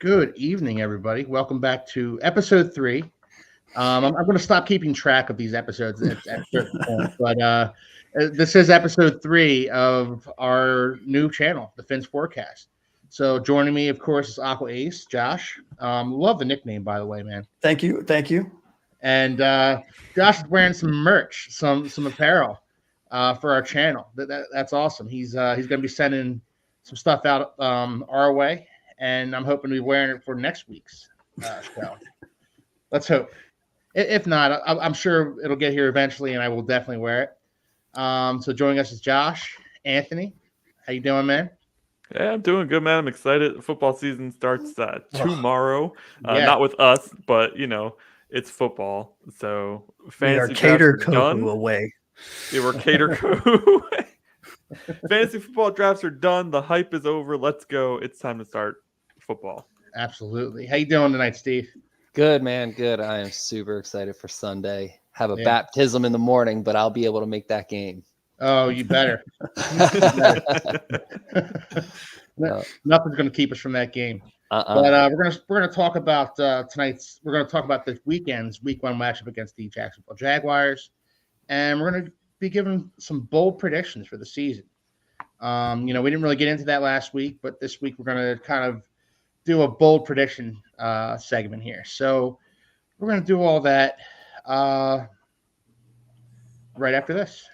Good evening, everybody. Welcome back to episode 3. I'm going to stop keeping track of these episodes at a certain point, but this is episode 3 of our new channel, the Fins Forecast. So joining me, of course, is Aqua Ace, Josh. Love the nickname, by the way, man. Thank you. And Josh is wearing some merch, some apparel for our channel. That's awesome. He's going to be sending some stuff out our way, and I'm hoping to be wearing it for next week's show. Let's hope. If not, I'm sure it'll get here eventually, and I will definitely wear it. So joining us is Josh, Anthony. How you doing, man? Yeah, I'm doing good, man. I'm excited. Football season starts tomorrow. Yeah. Not with us, but it's football. So We are fantasy Cater drafts are done. Koku away. Yeah, we're Cater Koku. Fantasy football drafts are done. The hype is over. Let's go. It's time to start football. Absolutely. How you doing tonight, Steve? Good, man. Good. I am super excited for Sunday. Have a baptism in the morning, but I'll be able to make that game. Oh, you better. Nothing's going to keep us from that game. But we're gonna talk about tonight's. We're gonna talk about this weekend's Week 1 matchup against the Jacksonville Jaguars, and we're gonna be giving some bold predictions for the season. We didn't really get into that last week, but this week we're gonna kind of do a bold prediction segment here. So we're gonna do all that right after this.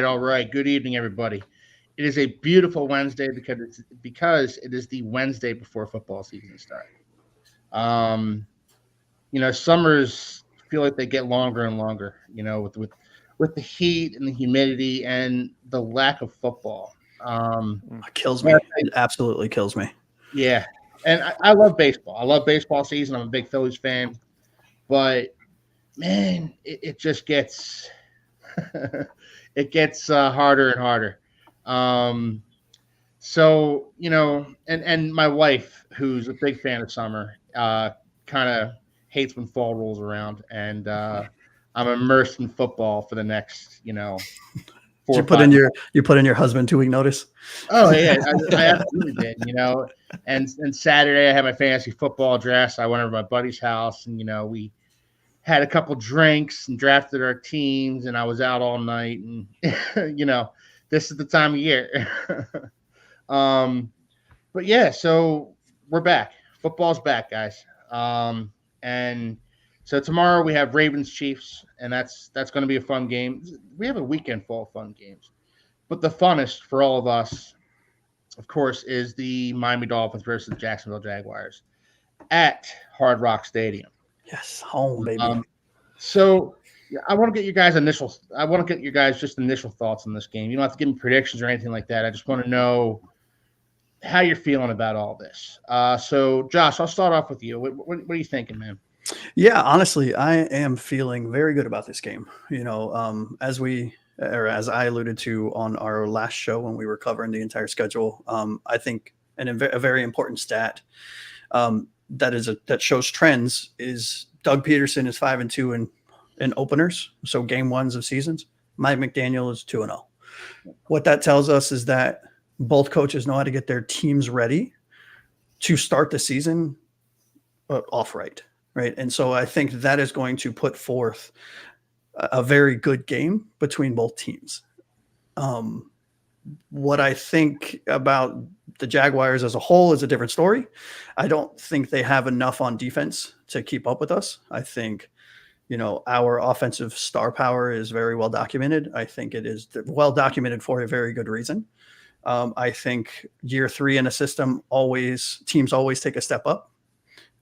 All right. Good evening, everybody. It is a beautiful Wednesday because it is the Wednesday before football season starts. Summers feel like they get longer and longer. With the heat and the humidity and the lack of football. It kills me. It absolutely kills me. Yeah, and I love baseball. I love baseball season. I'm a big Phillies fan, but man, it just gets. It gets harder and harder. And my wife, who's a big fan of summer, kind of hates when fall rolls around, and I'm immersed in football for the next, 4 you put in your husband 2-week notice? Oh yeah, I absolutely did. And Saturday I had my fantasy football draft. So I went over to my buddy's house, and we had a couple drinks and drafted our teams, and I was out all night, and this is the time of year. But yeah, so we're back. Football's back, guys. And so tomorrow we have Ravens Chiefs, and that's going to be a fun game. We have a weekend full of fun games, but the funnest for all of us, of course, is the Miami Dolphins versus the Jacksonville Jaguars at Hard Rock Stadium. Yes, home, baby. So I want to get you guys just initial thoughts on this game. You don't have to give me predictions or anything like that. I just want to know how you're feeling about all this. So Josh, I'll start off with you. What are you thinking, man? Yeah, honestly, I am feeling very good about this game. As I alluded to on our last show when we were covering the entire schedule, I think a very important stat that shows trends is Doug Peterson is 5-2 in openers, so game ones of seasons. Mike McDaniel is 2-0. What that tells us is that both coaches know how to get their teams ready to start the season off right? And so I think that is going to put forth a very good game between both teams. What I think about the Jaguars as a whole is a different story. I don't think they have enough on defense to keep up with us. I think, our offensive star power is very well documented. I think it is well documented for a very good reason. I think year 3 in a system, teams always take a step up,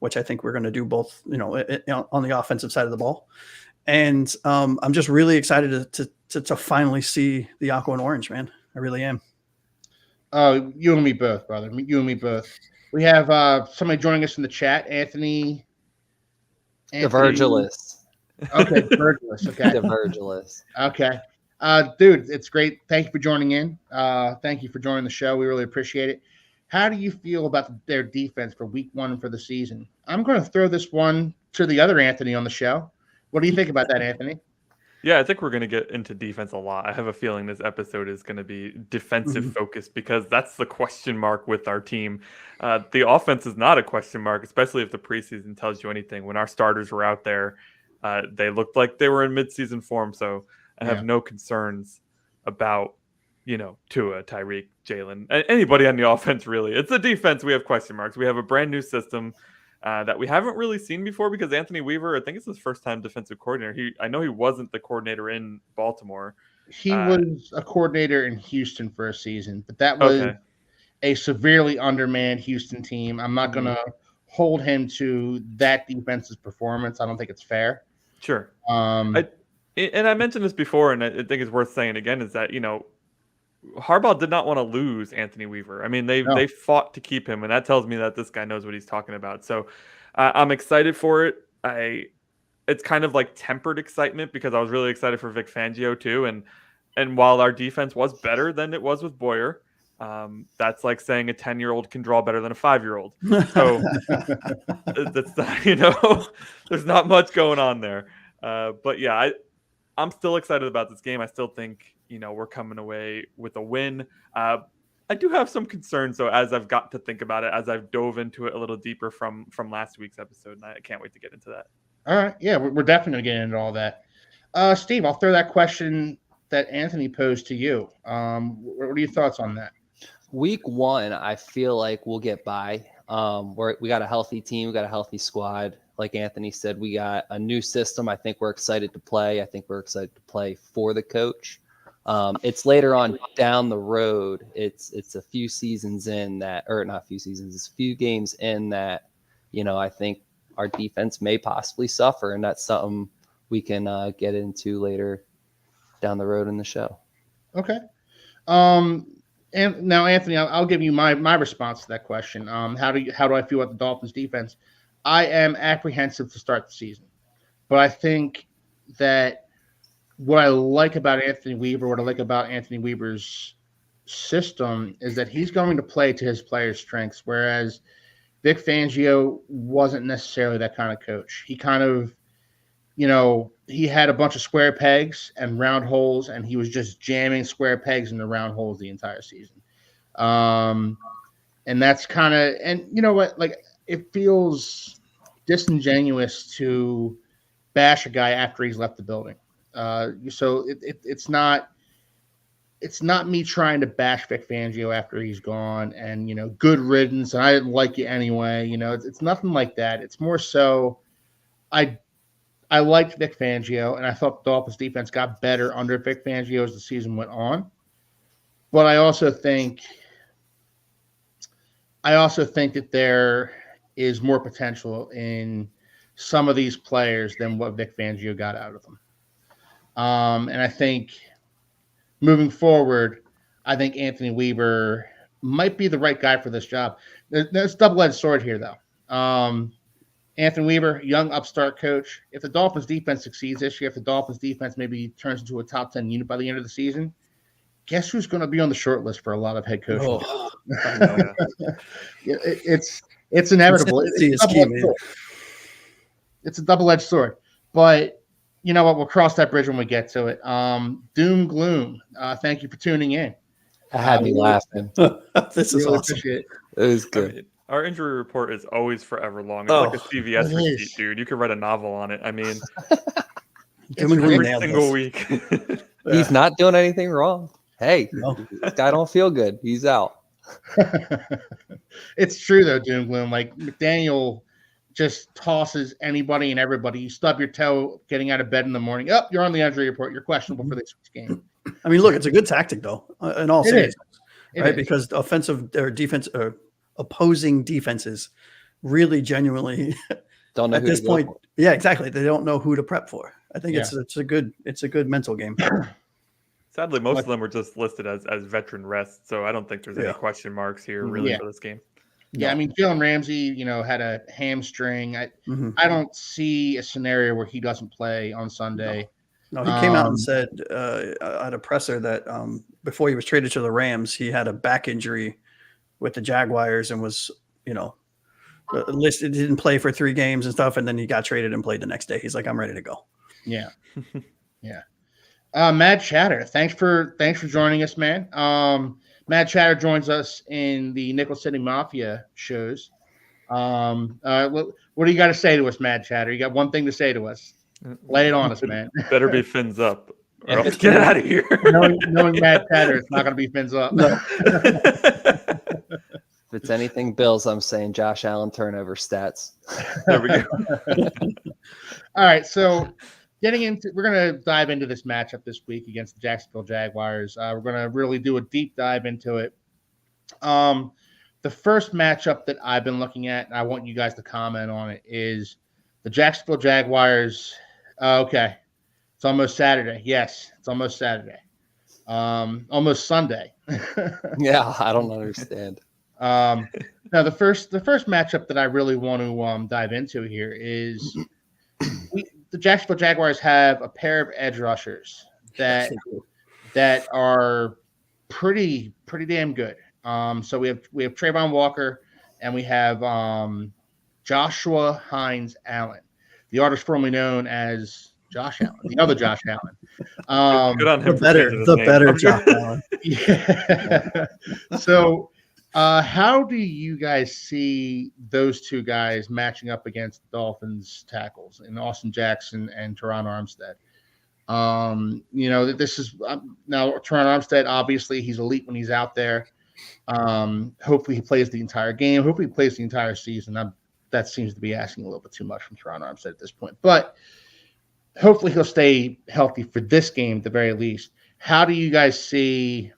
which I think we're going to do both, on the offensive side of the ball. And I'm just really excited to finally see the aqua and orange, man. I really am. Oh, you and me both, brother. You and me both. We have somebody joining us in the chat, Anthony. The Virgilist. Okay, Virgilist. Okay. The Virgilist. Okay. Dude, it's great. Thank you for joining in. Thank you for joining the show. We really appreciate it. How do you feel about their defense for week 1 for the season? I'm going to throw this one to the other Anthony on the show. What do you think about that, Anthony? Yeah, I think we're going to get into defense a lot. I have a feeling this episode is going to be defensive focused because that's the question mark with our team. The offense is not a question mark, especially if the preseason tells you anything. When our starters were out there, they looked like they were in midseason form. So I have no concerns about, Tua, Tyreek, Jalen, anybody on the offense, really. It's the defense we have question marks. We have a brand new system that we haven't really seen before because Anthony Weaver, I think it's his first time defensive coordinator. I know he wasn't the coordinator in Baltimore. He was a coordinator in Houston for a season, but that was a severely undermanned Houston team. I'm not going to hold him to that defense's performance. I don't think it's fair. Sure. And I mentioned this before, and I think it's worth saying again, is that, Harbaugh did not want to lose Anthony Weaver. I mean, they fought to keep him, and that tells me that this guy knows what he's talking about. So I'm excited for it. It's kind of like tempered excitement because I was really excited for Vic Fangio too. And while our defense was better than it was with Boyer, that's like saying a 10-year-old can draw better than a 5-year-old. So that's there's not much going on there. But yeah, I'm still excited about this game. I still think, we're coming away with a win. I do have some concerns, though, as I've got to think about it, as I've dove into it a little deeper from last week's episode, and I can't wait to get into that. All right. Yeah, we're definitely going to get into all that. Steve, I'll throw that question that Anthony posed to you. What are your thoughts on that? Week 1, I feel like we'll get by. We got a healthy team. We got a healthy squad. Like Anthony said, we got a new system. I think we're excited to play. I think we're excited to play for the coach. It's later on down the road. It's a few seasons in that, or not a few seasons, it's a few games in that, I think our defense may possibly suffer. And that's something we can get into later down the road in the show. Okay. And now, Anthony, I'll give you my response to that question. How do I feel about the Dolphins defense? I am apprehensive to start the season, but I think that what I like about Anthony Weaver's system is that he's going to play to his players' strengths, whereas Vic Fangio wasn't necessarily that kind of coach. He kind of, he had a bunch of square pegs and round holes, and he was just jamming square pegs into round holes the entire season. And that's kind of, and you know what, like, it feels disingenuous to bash a guy after he's left the building. So it's not me trying to bash Vic Fangio after he's gone and, good riddance. And I didn't like you anyway. It's nothing like that. It's more so I liked Vic Fangio, and I thought the Dolphins defense got better under Vic Fangio as the season went on. But I also think that there is more potential in some of these players than what Vic Fangio got out of them. And I think moving forward, I think Anthony Weaver might be the right guy for this job. There's a double-edged sword here, though. Anthony Weaver, young upstart coach. If the Dolphins defense succeeds this year, if the Dolphins defense maybe turns into a top 10 unit by the end of the season, guess who's going to be on the short list for a lot of head coaches? Oh. It's inevitable. It's a double-edged sword. But you know what? We'll cross that bridge when we get to it. Doom Gloom. Thank you for tuning in. I had me laughing. This is awesome. It was good. I mean, our injury report is always forever long. It's like a CVS receipt, dude. You could write a novel on it. I mean, every single week. He's not doing anything wrong. Hey, this guy don't feel good. He's out. It's true, though, Doom Gloom. Like, McDaniel just tosses anybody and everybody. You stub your toe getting out of bed in the morning. Oh, you're on the injury report. You're questionable for this week's game. I mean, look, it's a good tactic, though, in all seriousness, right? Is. Because offensive or defense or opposing defenses really genuinely don't know at this point. Yeah, exactly. They don't know who to prep for. I think it's a good mental game. Sadly, most of them were just listed as veteran rest, so I don't think there's any question marks here really for this game. Yeah, I mean, Jalen Ramsey, had a hamstring. I don't see a scenario where he doesn't play on Sunday. No, he came out and said at a presser that before he was traded to the Rams, he had a back injury with the Jaguars and was, listed, didn't play for 3 games and stuff, and then he got traded and played the next day. He's like, I'm ready to go. Yeah, yeah. Mad Chatter, thanks for joining us, man. Mad Chatter joins us in the Nickel City Mafia shows. What do you got to say to us, Mad Chatter? You got one thing to say to us? Lay it on us, man. Better be fins up. Or else get out of here. knowing Mad Chatter, it's not going to be fins up. No. If it's anything Bills, I'm saying Josh Allen turnover stats. There we go. All right, so we're going to dive into this matchup this week against the Jacksonville Jaguars. We're going to really do a deep dive into it. The first matchup that I've been looking at, and I want you guys to comment on it, is the Jacksonville Jaguars. Okay, it's almost Saturday. Yes, it's almost Saturday. Almost Sunday. Yeah, I don't understand. Now the first matchup that I really want to dive into here is the Jacksonville Jaguars have a pair of edge rushers that are pretty damn good. So we have Trayvon Walker and we have Joshua Hines Allen, the artist formerly known as Josh Allen, the other Josh Allen. Good on him. The better Josh Allen. Yeah. So how do you guys see those two guys matching up against Dolphins tackles in Austin Jackson and Teron Armstead? This is now Teron Armstead. Obviously, he's elite when he's out there. Hopefully, he plays the entire game. Hopefully, he plays the entire season. That seems to be asking a little bit too much from Teron Armstead at this point. But hopefully, he'll stay healthy for this game at the very least. How do you guys see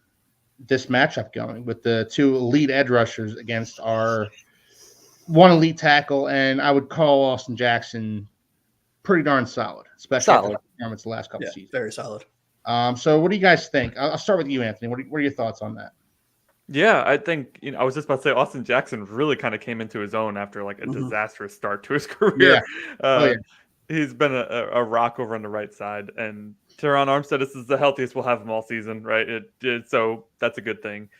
this matchup going with the two elite edge rushers against our one elite tackle? And I would call Austin Jackson pretty darn solid, especially after the performance the last couple seasons. Very solid. So what do you guys think? I'll start with you, Anthony. What are your thoughts on that? Yeah, I think, I was just about to say Austin Jackson really kind of came into his own after like a disastrous start to his career. Yeah. He's been a rock over on the right side, and Teron Armstead, this is the healthiest we'll have him all season, right? So that's a good thing.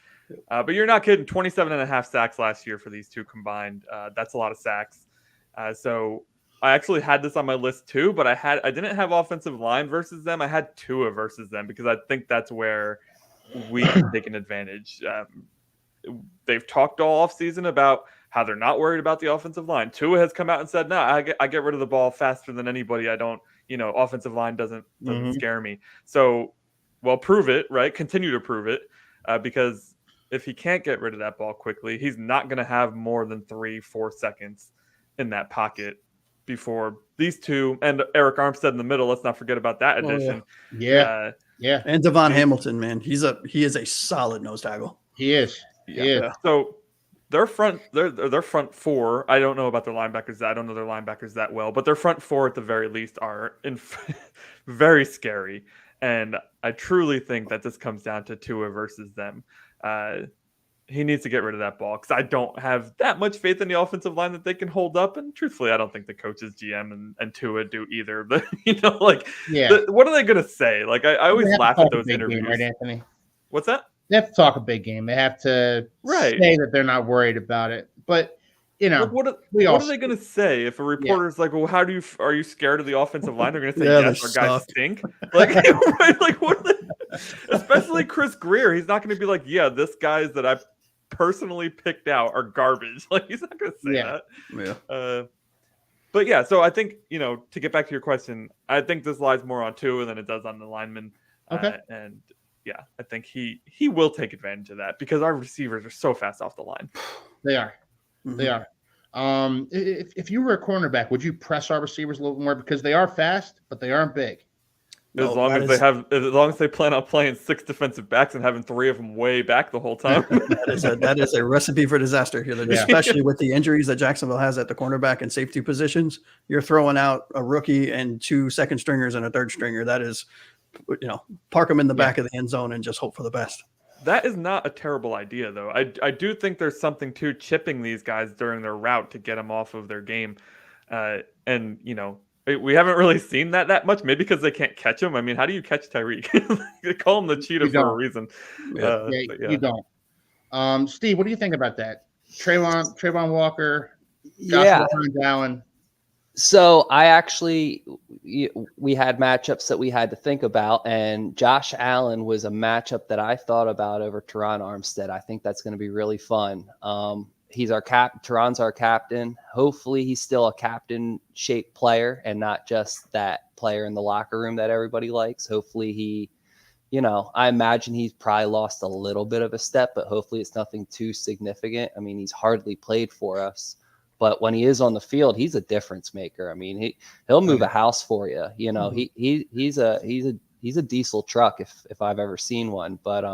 But you're not kidding. 27.5 sacks last year for these two combined. That's a lot of sacks. So I actually had this on my list too, but I didn't have offensive line versus them. I had Tua versus them because I think that's where we can take an advantage. They've talked all offseason about how they're not worried about the offensive line. Tua has come out and said, no, I get rid of the ball faster than anybody. I don't, offensive line doesn't scare me. So, well, prove it, right? Continue to prove it, because if he can't get rid of that ball quickly, he's not going to have more than 3-4 seconds in that pocket before these two and Eric Armstead in the middle. Let's not forget about that addition. Yeah. And Devon Hamilton, man, he is a solid nose tackle. He is. Yeah. So their front four, I don't know about their linebackers. I don't know their linebackers that well, but their front four at the very least are very scary. And I truly think that this comes down to Tua versus them. He needs to get rid of that ball because I don't have that much faith in the offensive line that they can hold up. And truthfully, I don't think the coaches, GM and Tua do either. But, what are they going to say? Like, I always laugh at those interviews. Game, right, Anthony? What's that? They have to talk a big game. They have to say that they're not worried about it. But, what are they going to say if a reporter's like, well, are you scared of the offensive line? They're going to say, yes, our guys stink. Like, right? Like, what are they? Especially Chris Greer. He's not going to be like, yeah, this guys that I personally picked out are garbage. Like, he's not going to say that. Yeah. But yeah, so I think, to get back to your question, I think this lies more on Tua than it does on the lineman. Okay. And yeah, I think he will take advantage of that because our receivers are so fast off the line. They are. Mm-hmm. They are. If you were a cornerback, would you press our receivers a little more because they are fast, but they aren't big? As long as they plan on playing 6 defensive backs and having 3 of them way back the whole time. that is a recipe for disaster here, especially with the injuries that Jacksonville has at the cornerback and safety positions. You're throwing out a rookie and 2 second stringers and a third stringer. That is park them in the back of the end zone and just hope for the best. That is not a terrible idea, though. I do think there's something to chipping these guys during their route to get them off of their game. And, we haven't really seen that much, maybe because they can't catch him. I mean, how do you catch Tyreek? They call him the cheetah for a reason. You don't. Steve, what do you think about that? Trayvon Walker, Joshua Allen. So we had matchups that we had to think about, and Josh Allen was a matchup that I thought about over Teron Armstead. I think that's going to be really fun. He's Teron's our captain. Hopefully he's still a captain shaped player and not just that player in the locker room that everybody likes. Hopefully he, I imagine he's probably lost a little bit of a step, but hopefully it's nothing too significant. I mean, he's hardly played for us. But when he is on the field, he's a difference maker. I mean, he'll move a house for you. He's a diesel truck if I've ever seen one. But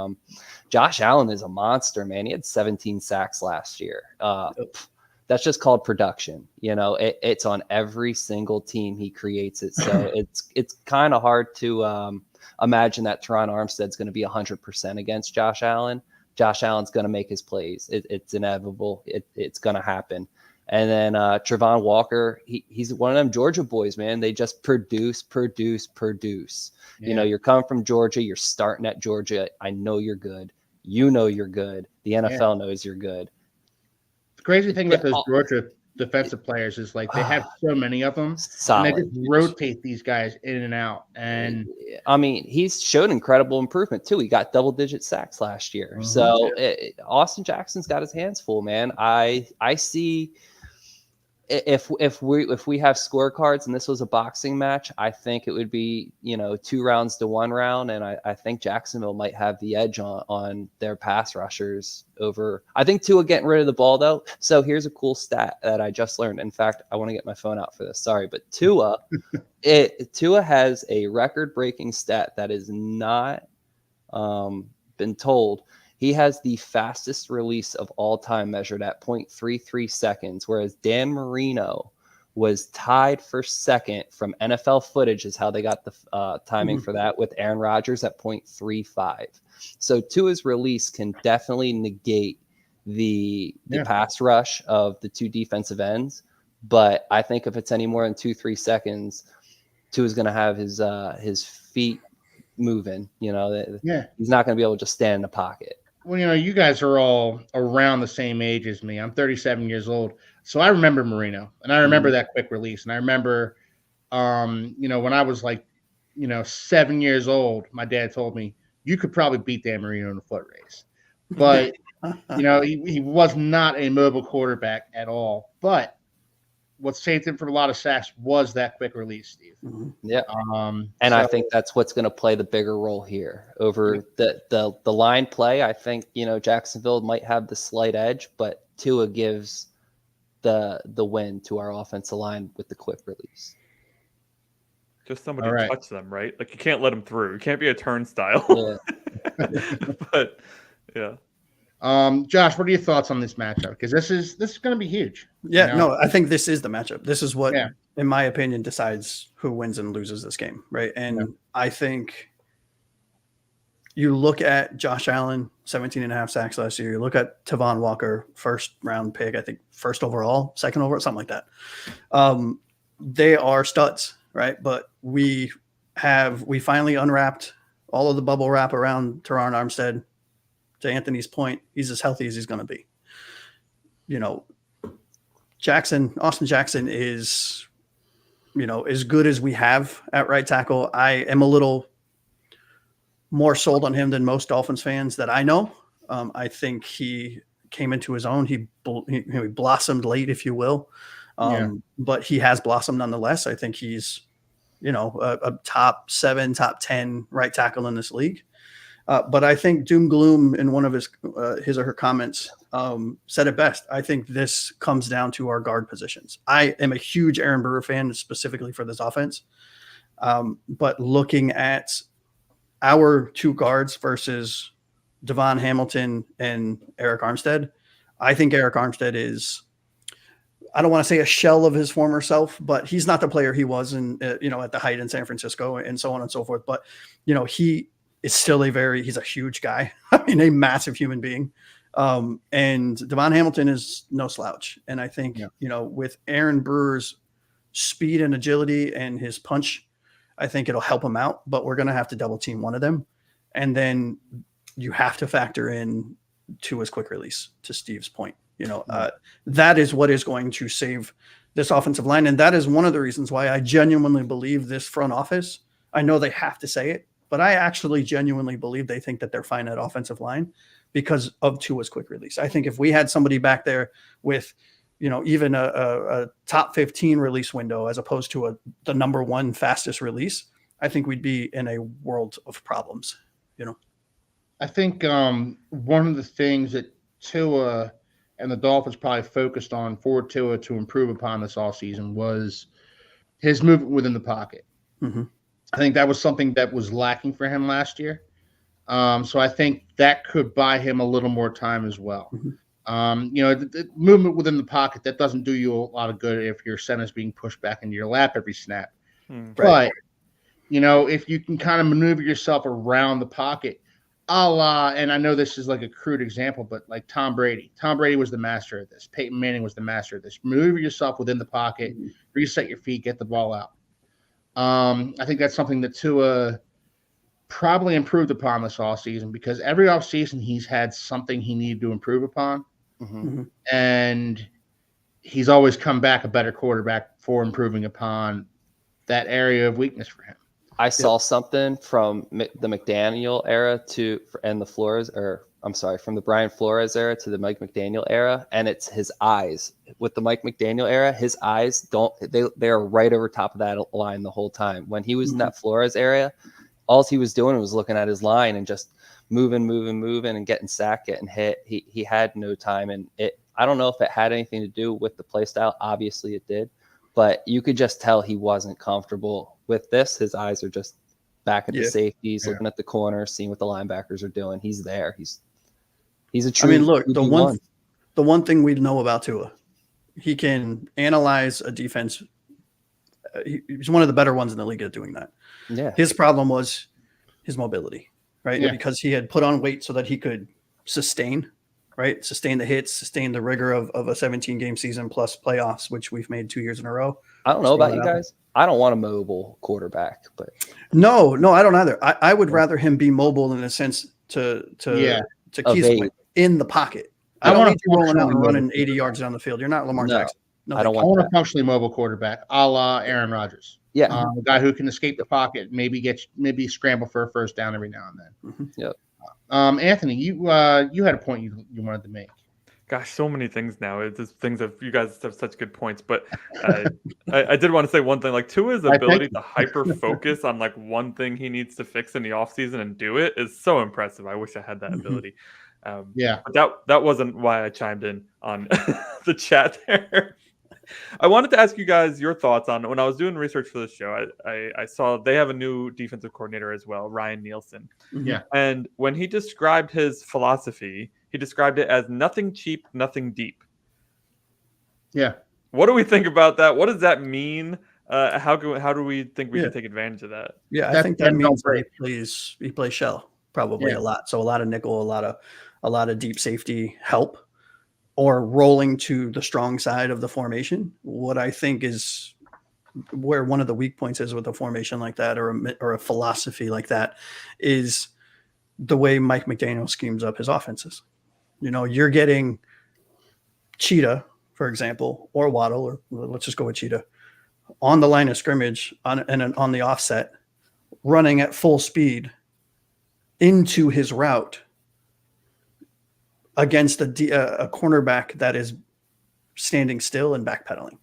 Josh Allen is a monster, man. He had 17 sacks last year. That's just called production. It's on every single team he creates it. So it's kind of hard to imagine that Teron Armstead's going to be 100% against Josh Allen. Josh Allen's going to make his plays. It's inevitable. It's going to happen. And then Trayvon Walker, he's one of them Georgia boys, man. They just produce. Yeah. You're coming from Georgia. You're starting at Georgia. I know you're good. You're good. The NFL knows you're good. The crazy thing about those Georgia defensive players is they have so many of them. Solid. And they just rotate these guys in and out. And I mean, he's showed incredible improvement too. He got double-digit sacks last year. Mm-hmm. So Austin Jackson's got his hands full, man. I see. If we have scorecards and this was a boxing match, I think it would be 2 rounds to 1 round, and I think Jacksonville might have the edge on their pass rushers over. I think Tua getting rid of the ball though. So here's a cool stat that I just learned. In fact, I want to get my phone out for this. Sorry, but Tua has a record-breaking stat that is not been told. He has the fastest release of all time measured at 0.33 seconds, whereas Dan Marino was tied for second from NFL footage is how they got the timing for that with Aaron Rodgers at 0.35. So Tua's release can definitely negate the pass rush of the 2 defensive ends. But I think if it's any more than 2-3 seconds, Tua's going to have his feet moving. He's not going to be able to just stand in the pocket. Well, you guys are all around the same age as me. I'm 37 years old. So I remember Marino, and I remember that quick release. And I remember, when I was 7 years old, my dad told me, you could probably beat Dan Marino in a foot race. But, he was not a mobile quarterback at all. But what saved him from a lot of sacks was that quick release, Steve. Yeah. I think that's what's going to play the bigger role here over the line play. I think, Jacksonville might have the slight edge, but Tua gives the win to our offensive line with the quick release. Just somebody touch them, right? You can't let them through. It can't be a turnstile. Yeah. But yeah. Josh, what are your thoughts on this matchup? Because this is going to be huge. Yeah, no, I think this is the matchup. This is what, in my opinion, decides who wins and loses this game, right? And I think you look at Josh Allen, 17.5 sacks last year. You look at Trayvon Walker, first round pick, I think first overall, second overall, something like that. They are studs, right? But we finally unwrapped all of the bubble wrap around Teron Armstead. To Anthony's point, he's as healthy as he's going to be. Austin Jackson is, as good as we have at right tackle. I am a little more sold on him than most Dolphins fans that I know. I think he came into his own. He blossomed late, if you will. But he has blossomed nonetheless. I think he's, a top 7, top 10 right tackle in this league. But I think Doom Gloom in one of his or her comments said it best. I think this comes down to our guard positions. I am a huge Aaron Burr fan specifically for this offense. But looking at our 2 guards versus Devon Hamilton and Eric Armstead, I think Eric Armstead is I don't want to say a shell of his former self, but he's not the player he was at the height in San Francisco and so on and so forth. But, he is still he's a huge guy. I mean, a massive human being. And Devon Hamilton is no slouch. And I think, with Aaron Brewer's speed and agility and his punch, I think it'll help him out, but we're going to have to double team one of them. And then you have to factor in Tua's quick release, to Steve's point. That is what is going to save this offensive line. And that is one of the reasons why I genuinely believe this front office, I know they have to say it, but I actually genuinely believe they think that they're fine at offensive line because of Tua's quick release. I think if we had somebody back there with, even a top 15 release window as opposed to the number one fastest release, I think we'd be in a world of problems. I think one of the things that Tua and the Dolphins probably focused on for Tua to improve upon this offseason was his movement within the pocket. Mm-hmm. I think that was something that was lacking for him last year. So I think that could buy him a little more time as well. Mm-hmm. The movement within the pocket, that doesn't do you a lot of good if your center's being pushed back into your lap every snap. Right. But, if you can kind of maneuver yourself around the pocket, and I know this is like a crude example, but like Tom Brady. Tom Brady was the master of this. Peyton Manning was the master of this. Maneuver yourself within the pocket, reset your feet, get the ball out. I think that's something that Tua probably improved upon this offseason because every offseason he's had something he needed to improve upon. Mm-hmm. And he's always come back a better quarterback for improving upon that area of weakness for him. I saw something from the McDaniel era from the Brian Flores era to the Mike McDaniel era, and it's his eyes. With the Mike McDaniel era, his eyes they are right over top of that line the whole time. When he was in that Flores area, all he was doing was looking at his line and just moving and getting sacked, getting hit. He had no time, and I don't know if it had anything to do with the play style. Obviously it did, but you could just tell he wasn't comfortable with this. His eyes are just back at the safeties, looking at the corner, seeing what the linebackers are doing. He's there. He's a true. I mean, look, the one thing we know about Tua, he can analyze a defense. He's one of the better ones in the league at doing that. Yeah. His problem was his mobility, right? Yeah. Because he had put on weight so that he could sustain the hits, sustain the rigor of a 17-game season plus playoffs, which we've made 2 years in a row. I don't know about you guys. I don't want a mobile quarterback, but no, I don't either. I would rather him be mobile in a sense to Keith's point, in the pocket. I don't need you rolling out and running 80 yards down the field. You're not Lamar Jackson. No, I don't I want a functionally mobile quarterback, a la Aaron Rodgers. Yeah, a guy who can escape the pocket, maybe scramble for a first down every now and then. Mm-hmm. Yep. Anthony, you had a point you wanted to make. Gosh, so many things now. It's just things that you guys have such good points. But I did want to say one thing. Like Tua's ability to hyper focus on like one thing he needs to fix in the offseason and do it is so impressive. I wish I had that ability. But that wasn't why I chimed in on the chat there. I wanted to ask you guys your thoughts on when I was doing research for this show. I saw they have a new defensive coordinator as well, Ryan Nielsen. Yeah. And when he described his philosophy, he described it as nothing cheap, nothing deep. Yeah. What do we think about that? What does that mean? How do we think we can take advantage of that? Yeah, I think that means he plays shell probably a lot. So a lot of nickel, a lot of deep safety help, or rolling to the strong side of the formation. What I think is where one of the weak points is with a formation like that, or a philosophy like that, is the way Mike McDaniel schemes up his offenses. You're getting Cheetah, for example, or Waddle, or let's just go with Cheetah, on the line of scrimmage on the offset, running at full speed into his route against a cornerback that is standing still and backpedaling.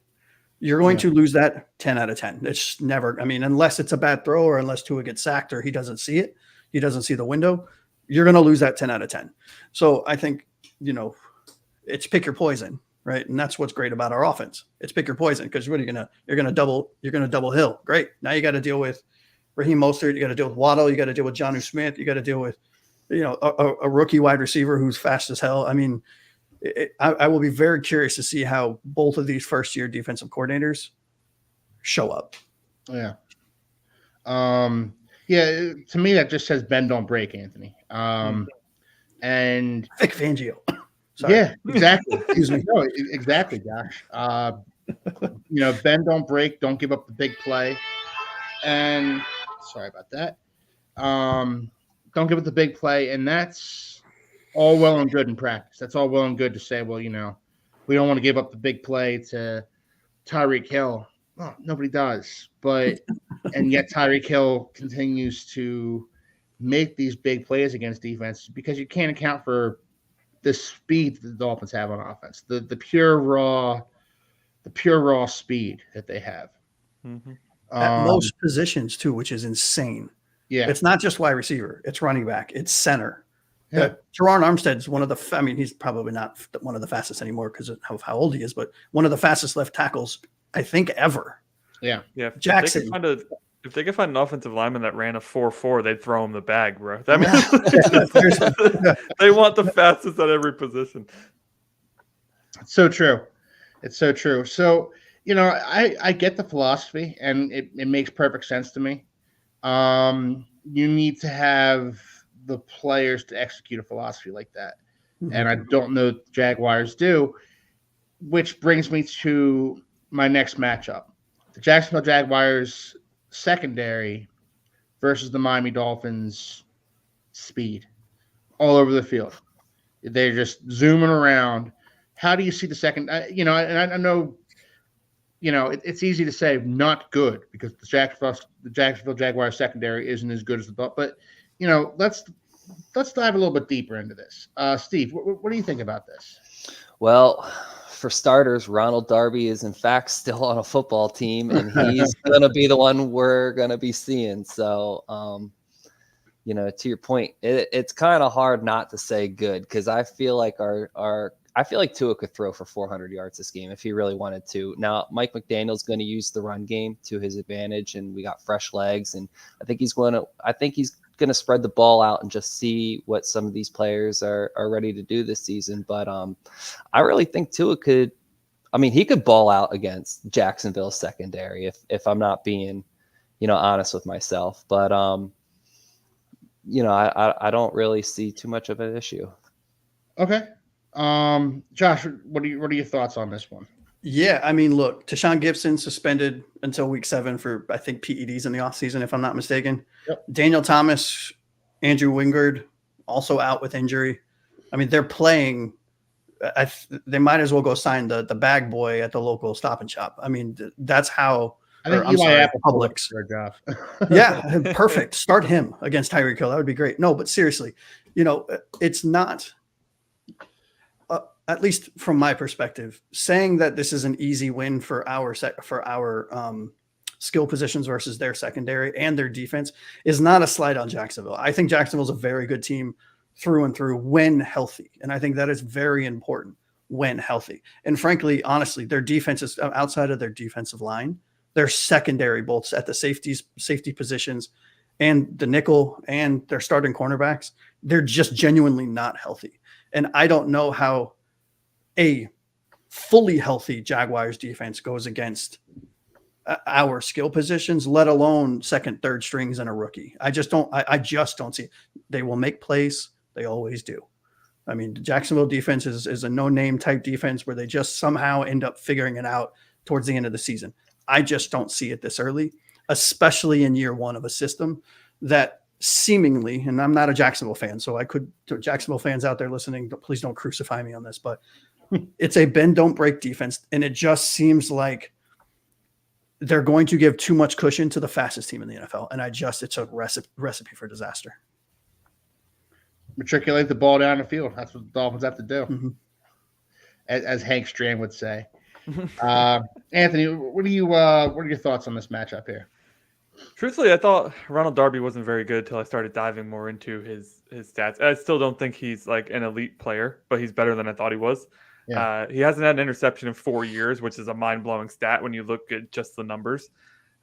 You're going to lose that 10 out of 10. It's never, unless it's a bad throw or unless Tua gets sacked or he doesn't see it, he doesn't see the window, you're going to lose that 10 out of 10. So I think, it's pick your poison, right? And that's what's great about our offense. It's pick your poison, because you're going to double Hill. Great. Now you got to deal with Raheem Mostert. You got to deal with Waddle. You got to deal with Jonnu Smith. You got to deal with, a rookie wide receiver who's fast as hell. I will be very curious to see how both of these first-year defensive coordinators show up. Yeah. Yeah, to me that just says bend don't break, Anthony. And Vic Fangio. Sorry. Yeah, exactly. Excuse me. No, exactly, Josh. Bend don't break, don't give up the big play. And sorry about that. Don't give up the big play, and that's all well and good in practice. That's all well and good to say, well, we don't want to give up the big play to Tyreek Hill. Well, nobody does. And yet Tyreek Hill continues to make these big plays against defense because you can't account for the speed that the Dolphins have on offense, the pure raw speed that they have. Mm-hmm. At most positions too, which is insane. Yeah, it's not just wide receiver; it's running back, it's center. Yeah. Teron Armstead's one of the. I mean, he's probably not one of the fastest anymore because of how old he is, but one of the fastest left tackles I think ever. Yeah. Jackson. If they could find an offensive lineman that ran a 4.4, they'd throw him the bag, bro. They want the fastest at every position. It's so true. So, I get the philosophy, and it makes perfect sense to me. You need to have the players to execute a philosophy like that. Mm-hmm. And I don't know the Jaguars do, which brings me to my next matchup. The Jacksonville Jaguars secondary versus the Miami Dolphins speed all over the field. They're just zooming around. How do you see the second? And I know, it's easy to say not good because the Jacksonville Jaguars secondary isn't as good as the thought. But let's dive a little bit deeper into this. Steve, what do you think about this? Well, for starters, Ronald Darby is in fact still on a football team, and he's going to be the one we're going to be seeing. So, to your point, it's kind of hard not to say good because I feel like I feel like Tua could throw for 400 yards this game if he really wanted to. Now, Mike McDaniel's going to use the run game to his advantage, and we got fresh legs, and I think he's going to spread the ball out and just see what some of these players are ready to do this season. But I really think Tua he could ball out against Jacksonville's secondary if I'm not being, honest with myself. But, I don't really see too much of an issue. Okay. Josh, what are your thoughts on this one? Yeah, I mean, look, Tashawn Gibson suspended until week 7 for, I think, PEDs in the offseason, if I'm not mistaken. Yep. Daniel Thomas, Andrew Wingard, also out with injury. I mean, they're playing. They might as well go sign the bag boy at the local Stop and Shop. I mean, that's how. I think Eli Apple Publix for a job. Yeah, perfect. Start him against Tyreek Hill. That would be great. No, but seriously, it's not. At least from my perspective, saying that this is an easy win for our skill positions versus their secondary and their defense is not a slight on Jacksonville. I think Jacksonville's a very good team through and through when healthy. And I think that is very important when healthy. And frankly, honestly, their defense is outside of their defensive line, their secondary, both at the safety positions and the nickel and their starting cornerbacks, they're just genuinely not healthy. And I don't know how a fully healthy Jaguars defense goes against our skill positions, let alone second, third strings and a rookie. I just don't see it. They will make plays. They always do. I mean, the Jacksonville defense is a no-name type defense where they just somehow end up figuring it out towards the end of the season. I just don't see it this early, especially in year one of a system that seemingly, and I'm not a Jacksonville fan, so Jacksonville fans out there listening, please don't crucify me on this, but it's a bend, don't break defense. And it just seems like they're going to give too much cushion to the fastest team in the NFL. And it's a recipe for disaster. Matriculate the ball down the field. That's what the Dolphins have to do. Mm-hmm. As Hank Strand would say. Anthony, what are your thoughts on this matchup here? Truthfully, I thought Ronald Darby wasn't very good until I started diving more into his stats. I still don't think he's like an elite player, but he's better than I thought he was. Yeah. He hasn't had an interception in 4 years, which is a mind-blowing stat when you look at just the numbers.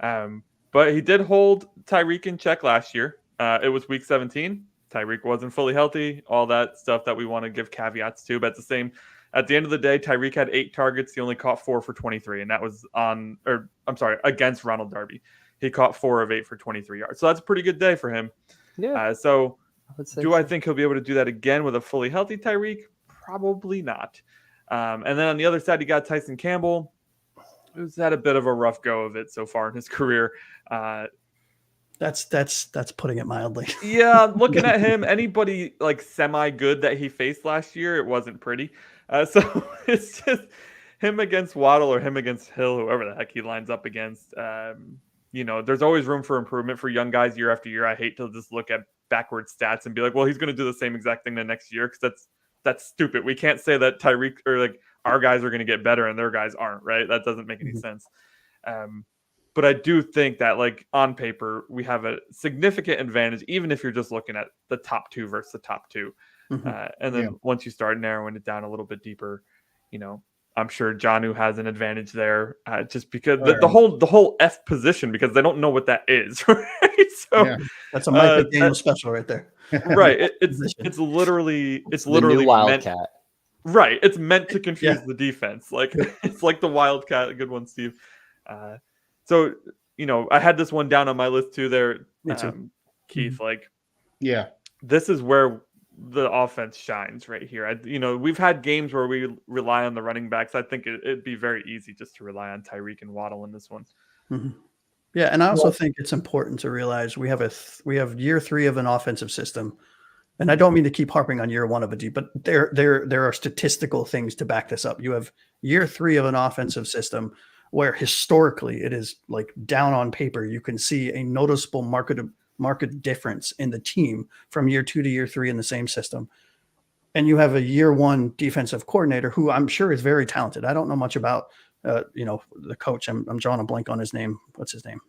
But he did hold Tyreek in check last year. It was week 17. Tyreek wasn't fully healthy, all that stuff that we want to give caveats to. But at the At the end of the day, Tyreek had 8 targets. He only caught 4 for 23, and that was against Ronald Darby. He caught 4 of 8 for 23 yards. So that's a pretty good day for him. Yeah. So I I think he'll be able to do that again with a fully healthy Tyreek? Probably not. And then on the other side, you got Tyson Campbell, who's had a bit of a rough go of it so far in his career. That's putting it mildly. Yeah, looking at him, anybody like semi-good that he faced last year, it wasn't pretty. So it's just him against Waddle or him against Hill, whoever the heck he lines up against. There's always room for improvement for young guys year after year. I hate to just look at backward stats and be like, well, he's going to do the same exact thing the next year, because that's stupid. We can't say that Tyreek or like our guys are going to get better and their guys aren't, right? That doesn't make any sense. But I do think that, like, on paper, we have a significant advantage, even if you're just looking at the top 2 versus the top 2. And then once you start narrowing it down a little bit deeper, I'm sure Jonnu has an advantage there, just because the whole F position, because they don't know what that is, right? So that's a Mike McDaniel special right there. Right. It's literally the new Wildcat. Right. It's meant to confuse the defense. Like it's like the Wildcat. A good one, Steve. So, I had this one down on my list too there, Keith. Like, this is where the offense shines right here. We've had games where we rely on the running backs. I think it'd be very easy just to rely on Tyreek and Waddle in this one. Yeah, and I also think it's important to realize we have year 3 of an offensive system, and I don't mean to keep harping on year 1 of a D, but there are statistical things to back this up. You have year 3 of an offensive system where historically it is like down on paper. You can see a noticeable market difference in the team from year 2 to year 3 in the same system. And you have a year 1 defensive coordinator who I'm sure is very talented. I don't know much about, the coach. I'm drawing a blank on his name. What's his name?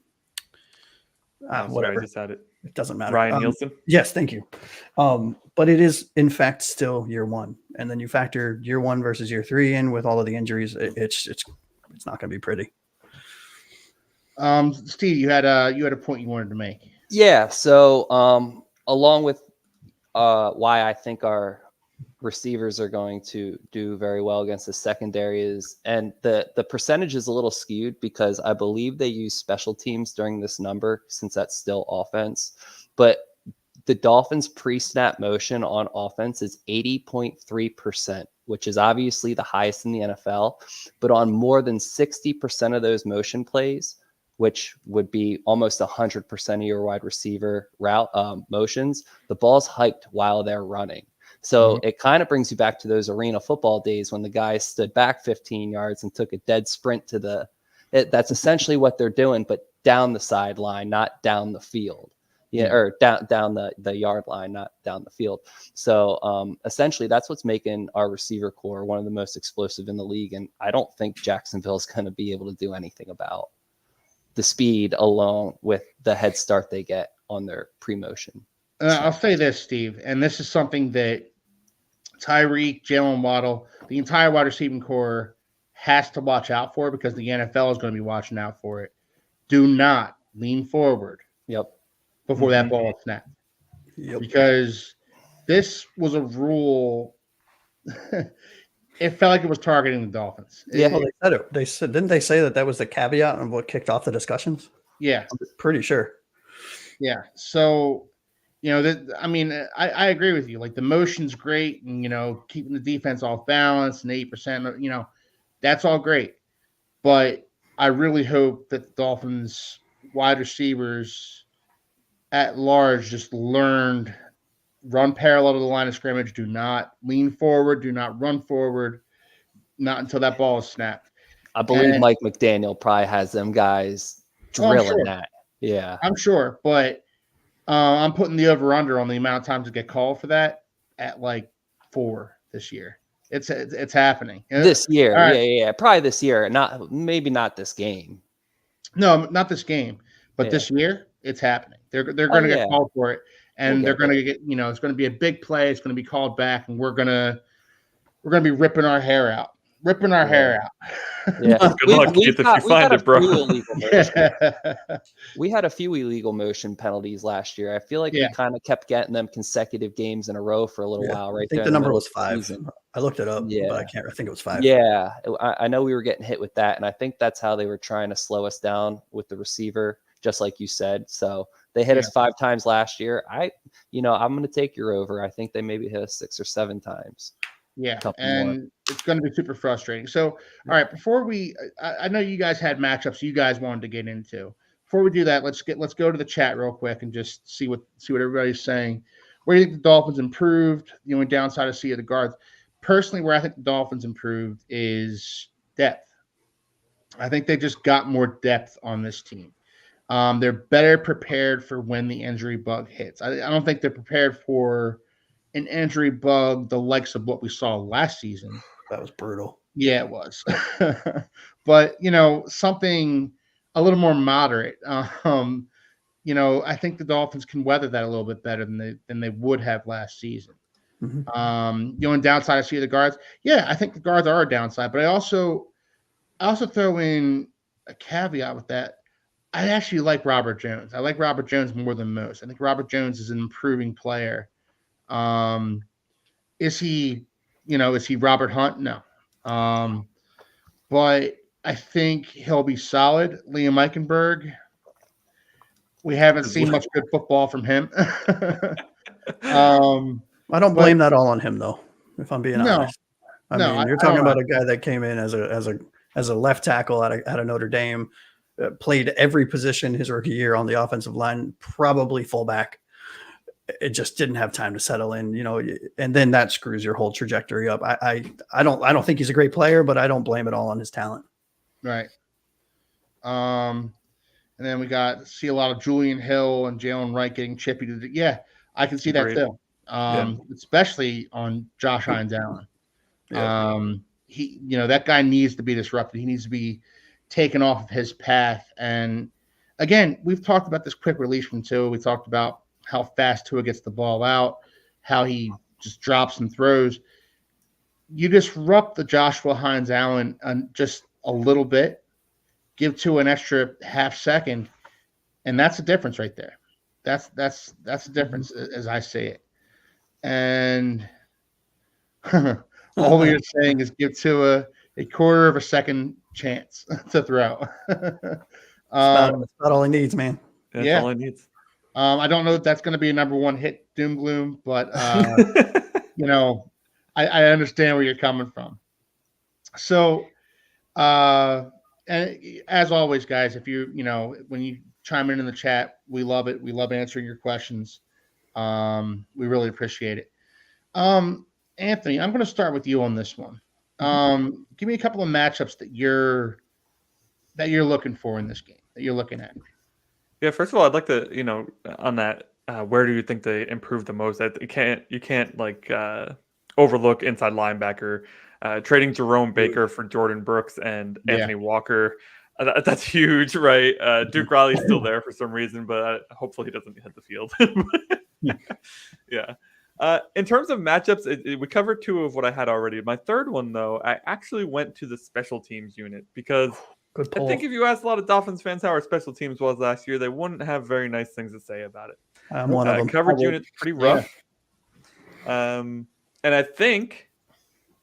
Whatever. I just had it. It doesn't matter. Ryan Nielsen. Yes, thank you. But it is in fact still year 1, and then you factor year 1 versus year 3 in with all of the injuries. It's not going to be pretty. Steve, you had a point you wanted to make. Yeah. So along with why I think our receivers are going to do very well against the secondary and the percentage is a little skewed because I believe they use special teams during this number, since that's still offense. But the Dolphins pre-snap motion on offense is 80.3%, which is obviously the highest in the NFL. But on more than 60% of those motion plays, which would be almost 100% of your wide receiver route motions, the ball's hiked while they're running. So it kind of brings you back to those arena football days when the guys stood back 15 yards and took a dead sprint to that's essentially what they're doing, but down the sideline, not down the field. Yeah, or down the yard line, not down the field. So essentially, that's what's making our receiver core one of the most explosive in the league. And I don't think Jacksonville is going to be able to do anything about the speed along with the head start they get on their pre-motion. I'll say this, Steve, and this is something that Tyreek, Jalen Waddle, the entire wide receiving core has to watch out for, because the NFL is going to be watching out for it. Do not lean forward. Before that ball is snapped. Because this was a rule. It felt like it was targeting the Dolphins. They said it. Didn't they say that was the caveat on what kicked off the discussions? Yeah. I'm pretty sure. Yeah. So, I agree with you. Like, the motion's great, and, keeping the defense off balance and 8%, that's all great. But I really hope that the Dolphins wide receivers at large just learned, run parallel to the line of scrimmage. Do not lean forward. Do not run forward. Not until that ball is snapped. I believe Mike McDaniel probably has them guys drilling that. Yeah, I'm sure. But I'm putting the over-under on the amount of times to get called for that at like 4 this year. It's happening. This year. Right. Yeah. Probably this year. Maybe not this game. No, not this game. But this year, it's happening. They're going to get called for it, and they're going to get, it's going to be a big play. It's going to be called back, and we're going to be ripping our hair out. ripping our hair out. Yeah. Good luck, Keith, if you find it, bro. We had a few illegal motion penalties last year. I feel like we kind of kept getting them consecutive games in a row for a little while. Right, I think the number was 5. I looked it up, but I think it was 5. Yeah, I know we were getting hit with that, and I think that's how they were trying to slow us down with the receiver, just like you said. So they hit us 5 times last year. I'm going to take your over. I think they maybe hit us 6 or 7 times. Yeah, and it's going to be super frustrating. So, all right, before I know you guys had matchups you guys wanted to get into. Before we do that, let's go to the chat real quick and just see what everybody's saying. Where do you think the Dolphins improved? The only downside I see of the guards. Personally, where I think the Dolphins improved is depth. I think they just got more depth on this team. They're better prepared for when the injury bug hits. I don't think they're prepared for an injury bug the likes of what we saw last season. That was brutal. Yeah, it was. But, something a little more moderate. I think the Dolphins can weather that a little bit better than they would have last season. Mm-hmm. And downside I see the guards. Yeah, I think the guards are a downside, but I also throw in a caveat with that. I actually like Robert Jones. I like Robert Jones more than most. I think Robert Jones is an improving player. Is he Robert Hunt? No. But I think he'll be solid. Liam Eichenberg, we haven't seen much good football from him. I don't blame that all on him, though, if I'm being honest. I mean, you're talking about a guy that came in as a left tackle out of Notre Dame, played every position his rookie year on the offensive line, probably fullback. It just didn't have time to settle in, and then that screws your whole trajectory up. I don't think he's a great player, but I don't blame it all on his talent. Right. And then we see a lot of Julian Hill and Jalen Wright getting chippy. Yeah, I can see that too. Especially on Josh Hines Allen. He, that guy needs to be disrupted. He needs to be taken off of his path. And again, we've talked about this quick release from Tua. We talked about how fast Tua gets the ball out, how he just drops and throws. You disrupt the Joshua Hines Allen just a little bit, give Tua an extra half second, and that's the difference right there. That's the difference as I see it. And all we're saying is give Tua a quarter of a second chance to throw. That's about all he needs, man. That's all he needs. I don't know if that's going to be a number 1 hit doom gloom, but I understand where you're coming from. So, and as always, guys, if when you chime in the chat, we love it. We love answering your questions. We really appreciate it. Anthony, I'm going to start with you on this one. Give me a couple of matchups that you're looking for in this game, that you're looking at. Yeah, first of all, I'd like to, on that, where do you think they improved the most? You can't overlook inside linebacker. Trading Jerome Baker for Jordan Brooks and Anthony Walker, that's huge, right? Duke Riley's still there for some reason, but hopefully he doesn't hit the field. In terms of matchups, we covered 2 of what I had already. My third one, though, I actually went to the special teams unit because I think if you asked a lot of Dolphins fans how our special teams was last year, they wouldn't have very nice things to say about it. I'm one of them. Coverage unit's pretty rough. And I think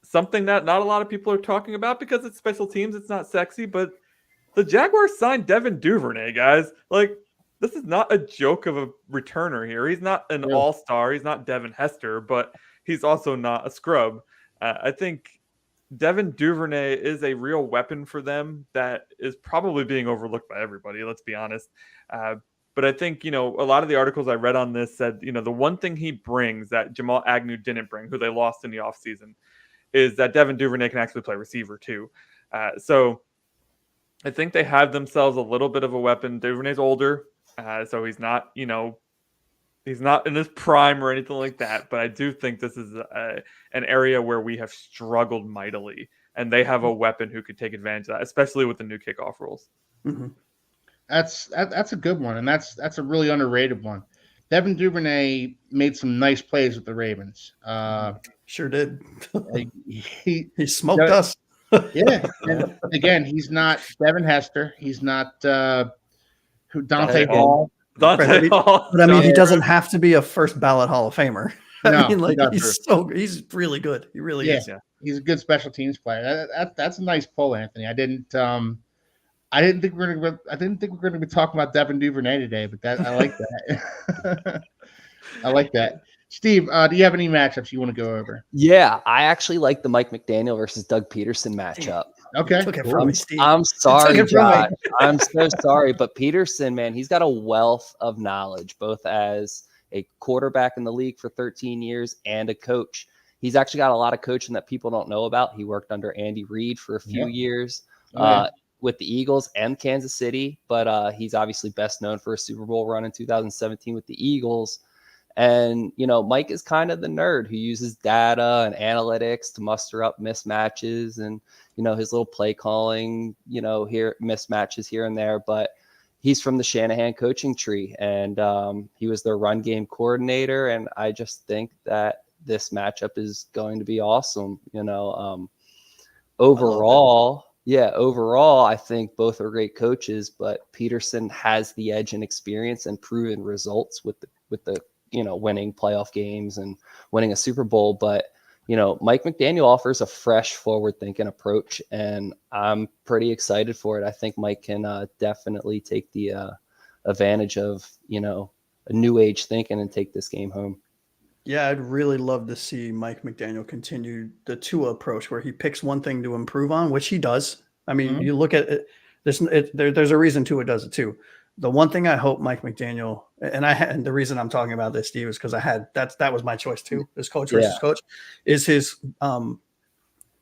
something that not a lot of people are talking about because it's special teams, it's not sexy, but the Jaguars signed Devin Duvernay, guys. This is not a joke of a returner here. He's not an all-star. He's not Devin Hester, but he's also not a scrub. I think Devin Duvernay is a real weapon for them that is probably being overlooked by everybody, let's be honest. But I think, a lot of the articles I read on this said, the one thing he brings that Jamal Agnew didn't bring, who they lost in the offseason, is that Devin Duvernay can actually play receiver too. So I think they have themselves a little bit of a weapon. Duvernay's older, so he's not, he's not in his prime or anything like that. But I do think this is an area where we have struggled mightily, and they have a weapon who could take advantage of that, especially with the new kickoff rules. Mm-hmm. That's a good one, and that's a really underrated one. Devin Duvernay made some nice plays with the Ravens. Sure did. he smoked us. Yeah, and again, he's not Devin Hester. He's not who Dante Dante Hall. Dante Hall. But I mean, he Yeah. doesn't have to be a first ballot Hall of Famer. I No, mean, he like doesn't. he's really good. He really Yeah, is. he's a good special teams player. That's a nice pull, Anthony. I didn't think I didn't think we are gonna be talking about Devin Duvernay today, but that I like that. I like that. Steve, do you have any matchups you want to go over? Yeah, I actually like the Mike McDaniel versus Doug Peterson matchup. Okay, Took it cool. from me, Steve. I'm sorry, it from me. Josh. I'm so sorry, but Peterson, man, he's got a wealth of knowledge, both as a quarterback in the league for 13 years and a coach. He's actually got a lot of coaching that people don't know about. He worked under Andy Reid for a few years with the Eagles and Kansas City, but he's obviously best known for a Super Bowl run in 2017 with the Eagles. And, Mike is kind of the nerd who uses data and analytics to muster up mismatches and, his little play calling, here mismatches here and there. But he's from the Shanahan coaching tree, and he was their run game coordinator. And I just think that this matchup is going to be awesome. Overall, I think both are great coaches, but Peterson has the edge in experience and proven results with the winning playoff games and winning a Super Bowl. But, Mike McDaniel offers a fresh, forward-thinking approach, and I'm pretty excited for it. I think Mike can definitely take the advantage of, a new age thinking and take this game home. Yeah, I'd really love to see Mike McDaniel continue the Tua approach where he picks one thing to improve on, which he does. I mean, you look at it, there's a reason Tua does it too. The one thing I hope Mike McDaniel, and the reason I'm talking about this, Steve, is because that was my choice too. This coach versus coach is his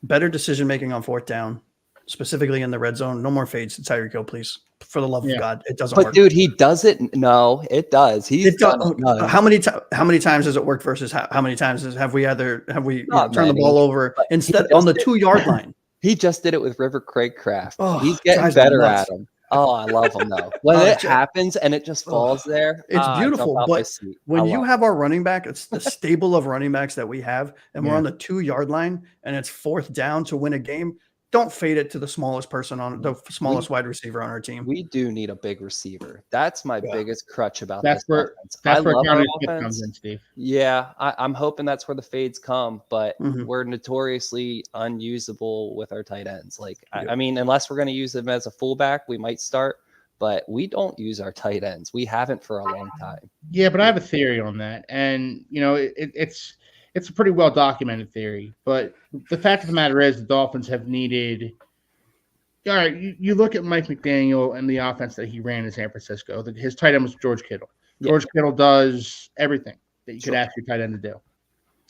better decision making on fourth down, specifically in the red zone. No more fades to Tyreek Hill, please. For the love of God, it doesn't work. But dude, he does it. No, it does. How many times has it worked versus how many times have we turned the ball over instead on the 2-yard line? He just did it with River Craigcraft. Oh, he's getting better at him. Oh, I love him though. When it happens and it just falls there, it's beautiful. But when you have our running back, it's the stable of running backs that we have, and we're on the 2-yard line, and it's fourth down to win a game. Don't fade it to the smallest person on the smallest wide receiver on our team. We do need a big receiver. That's my biggest crutch about that's this where offense. that's where Johnny Smith comes in, Steve. Yeah, I'm hoping that's where the fades come, but we're notoriously unusable with our tight ends. I mean, unless we're going to use them as a fullback, we might start, but we don't use our tight ends. We haven't for a long time. Yeah, but I have a theory on that, and it's a pretty well documented theory. But the fact of the matter is, the Dolphins have needed. All right, you look at Mike McDaniel and the offense that he ran in San Francisco. His tight end was George Kittle. George Kittle does everything that you could ask your tight end to do.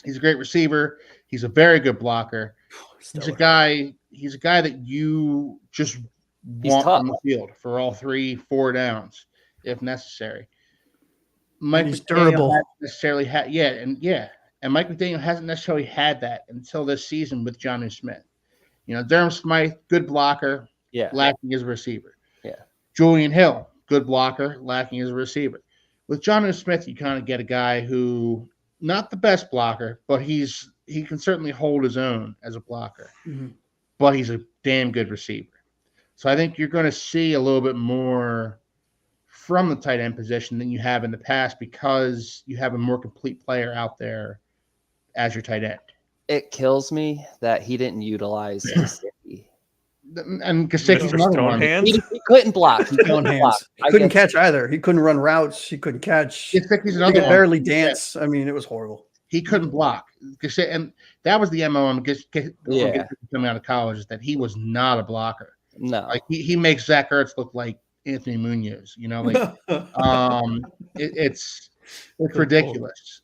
He's a great receiver. He's a very good blocker. He's a guy that you just want on the field for all 3-4 downs if necessary. Mike he's McDaniel durable. hasn't necessarily had and Mike McDaniel hasn't necessarily had that until this season with Jonnu Smith. Durham Smythe, good blocker, lacking as a receiver. Yeah. Julian Hill, good blocker, lacking as a receiver. With Jonnu Smith, you kind of get a guy who, not the best blocker, but he can certainly hold his own as a blocker. But he's a damn good receiver. So I think you're going to see a little bit more from the tight end position than you have in the past because you have a more complete player out there as your tight end. It kills me that he didn't utilize Gesicki. And Gesicki's another one. He couldn't block. He couldn't catch either. He couldn't run routes. He couldn't catch. Gesicki's He another could one. barely dance. I mean, it was horrible. He couldn't block. And that was the MO on Gesicki coming out of college, is that he was not a blocker. No. Like he makes Zach Ertz look like Anthony Munoz, it's ridiculous.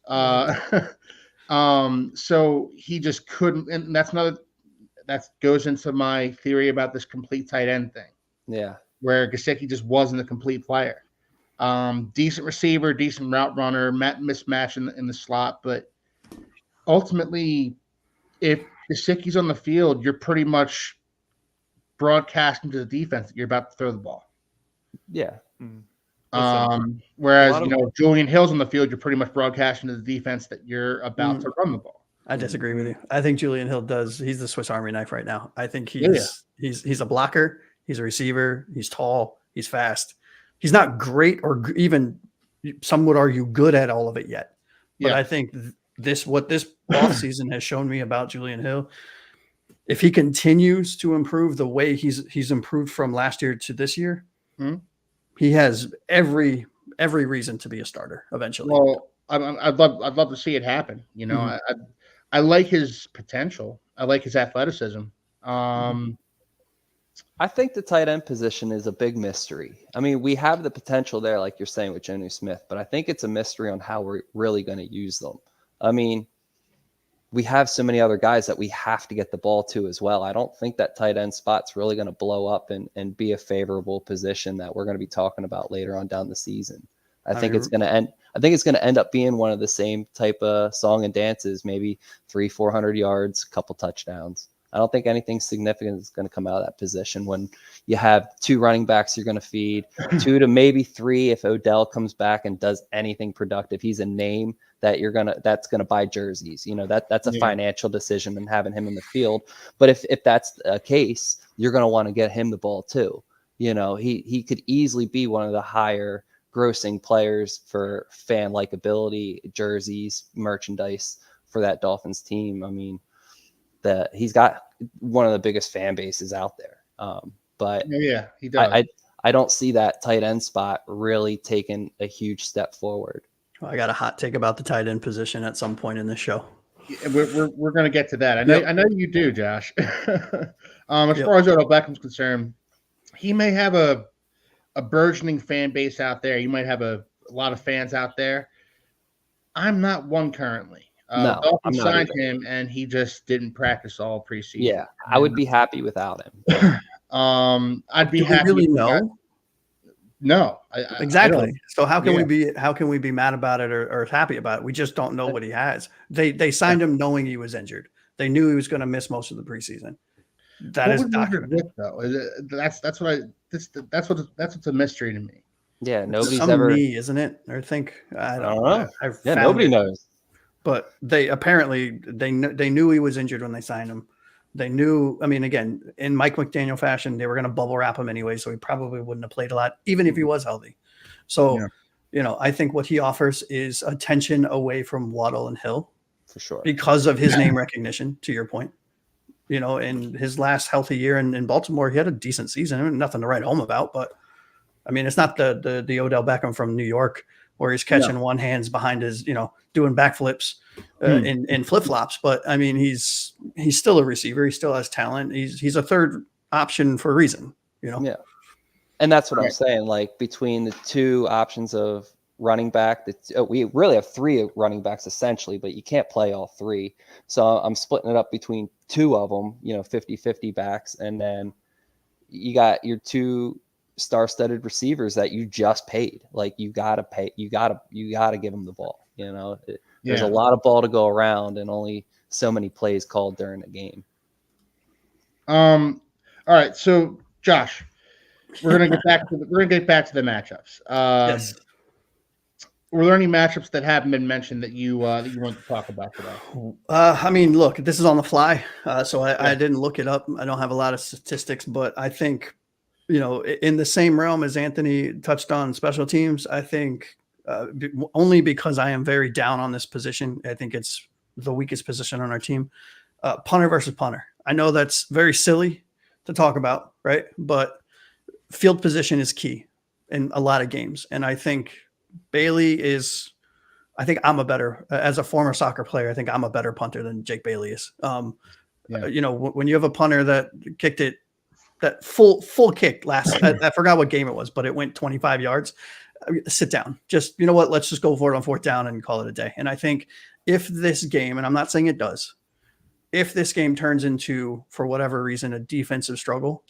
So he just couldn't, and that goes into my theory about this complete tight end thing. Yeah. Where Gesicki just wasn't a complete player. Decent receiver, decent route runner, mismatch in the slot, but ultimately, if Gesicki's on the field, you're pretty much broadcasting to the defense that you're about to throw the ball. Yeah. Whereas Julian Hill's on the field, you're pretty much broadcasting to the defense that you're about to run the ball. I disagree with you. I think Julian Hill he's the Swiss Army knife right now. I think Yeah. he's a blocker, he's a receiver, he's tall, he's fast. He's not great or even some would argue good at all of it yet. But Yeah. I think what this offseason has shown me about Julian Hill, if he continues to improve the way he's improved from last year to this year, he has every reason to be a starter eventually. Well, I'd love to see it happen. You know, I like his potential. I like his athleticism. I think the tight end position is a big mystery. I mean, we have the potential there, like you're saying with Jonnu Smith, but I think it's a mystery on how we're really going to use them. I mean, we have so many other guys that we have to get the ball to as well. I don't think that tight end spot's really going to blow up and be a favorable position that we're going to be talking about later on down the season. I think it's going to end up being one of the same type of song and dances, maybe 300-400 yards, a couple touchdowns. I don't think anything significant is going to come out of that position when you have 2 running backs you're going to feed, 2 to maybe 3 if Odell comes back and does anything productive. He's a name that that's going to buy jerseys. You know, that's a financial decision and having him in the field. But if that's the case, you're going to want to get him the ball too. You know, he could easily be one of the higher grossing players for fan likability, jerseys, merchandise for that Dolphins team. I mean, he's got one of the biggest fan bases out there. But yeah, he does. I don't see that tight end spot really taking a huge step forward. Well, I got a hot take about the tight end position at some point in the show. We're going to get to that. I know you do, Josh. As far as Odell Beckham's concerned, he may have a burgeoning fan base out there. You might have a lot of fans out there. I'm not one currently. Dolphins signed him, and he just didn't practice all preseason. Yeah, I would be happy without him. I'd be happy. Really know? No, exactly. So how can we be mad about it or happy about it? We just don't know what he has. They signed him knowing he was injured. They knew he was going to miss most of the preseason. That is documented. That's what's a mystery to me. Yeah, nobody's isn't it? Or I don't know. Nobody knows. But they knew he was injured when they signed him. They knew, I mean, again, in Mike McDaniel fashion, they were going to bubble wrap him anyway, so he probably wouldn't have played a lot, even if he was healthy. So, I think what he offers is attention away from Waddle and Hill. For sure. Because of his name recognition, to your point. In his last healthy year in Baltimore, he had a decent season. I mean, nothing to write home about, but, I mean, it's not the Odell Beckham from New York where he's catching one hands behind his, doing backflips in flip-flops. But I mean, he's still a receiver. He still has talent. He's a third option for a reason, Yeah. And that's what I'm saying. Like between the 2 options of running back, we really have 3 running backs essentially, but you can't play all 3. So I'm splitting it up between 2 of them, 50-50 backs. And then you got your 2 star-studded receivers that you just paid. Like you gotta give them the ball. There's a lot of ball to go around and only so many plays called during a game. All right, so Josh, we're gonna get back to the matchups. Yes. Were there any matchups that haven't been mentioned that you want to talk about today? I mean, look, this is on the fly, so I didn't look it up. I don't have a lot of statistics, but I think in the same realm as Anthony touched on special teams, I think only because I am very down on this position, I think it's the weakest position on our team. Punter versus punter. I know that's very silly to talk about, right? But field position is key in a lot of games. And I think I'm a better, as a former soccer player, I think I'm a better punter than Jake Bailey is. When you have a punter that kicked it, that full kick I forgot what game it was, but it went 25 yards. Sit down. Just, you know what? Let's just go for it on 4th down and call it a day. And I think if this game, and I'm not saying it does, if this game turns into, for whatever reason, a defensive struggle,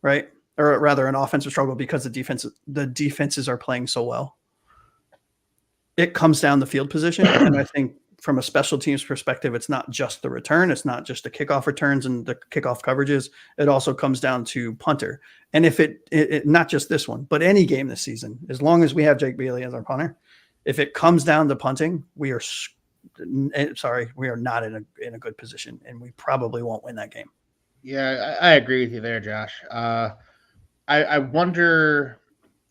right? Or rather an offensive struggle because the defenses are playing so well, it comes down the field position. And I think from a special teams perspective, it's not just the return. It's not just the kickoff returns and the kickoff coverages. It also comes down to punter. And if it not just this one, but any game this season, as long as we have Jake Bailey as our punter, if it comes down to punting, we are sorry, we are not in a good position, and we probably won't win that game. Yeah, I agree with you there, Josh. I wonder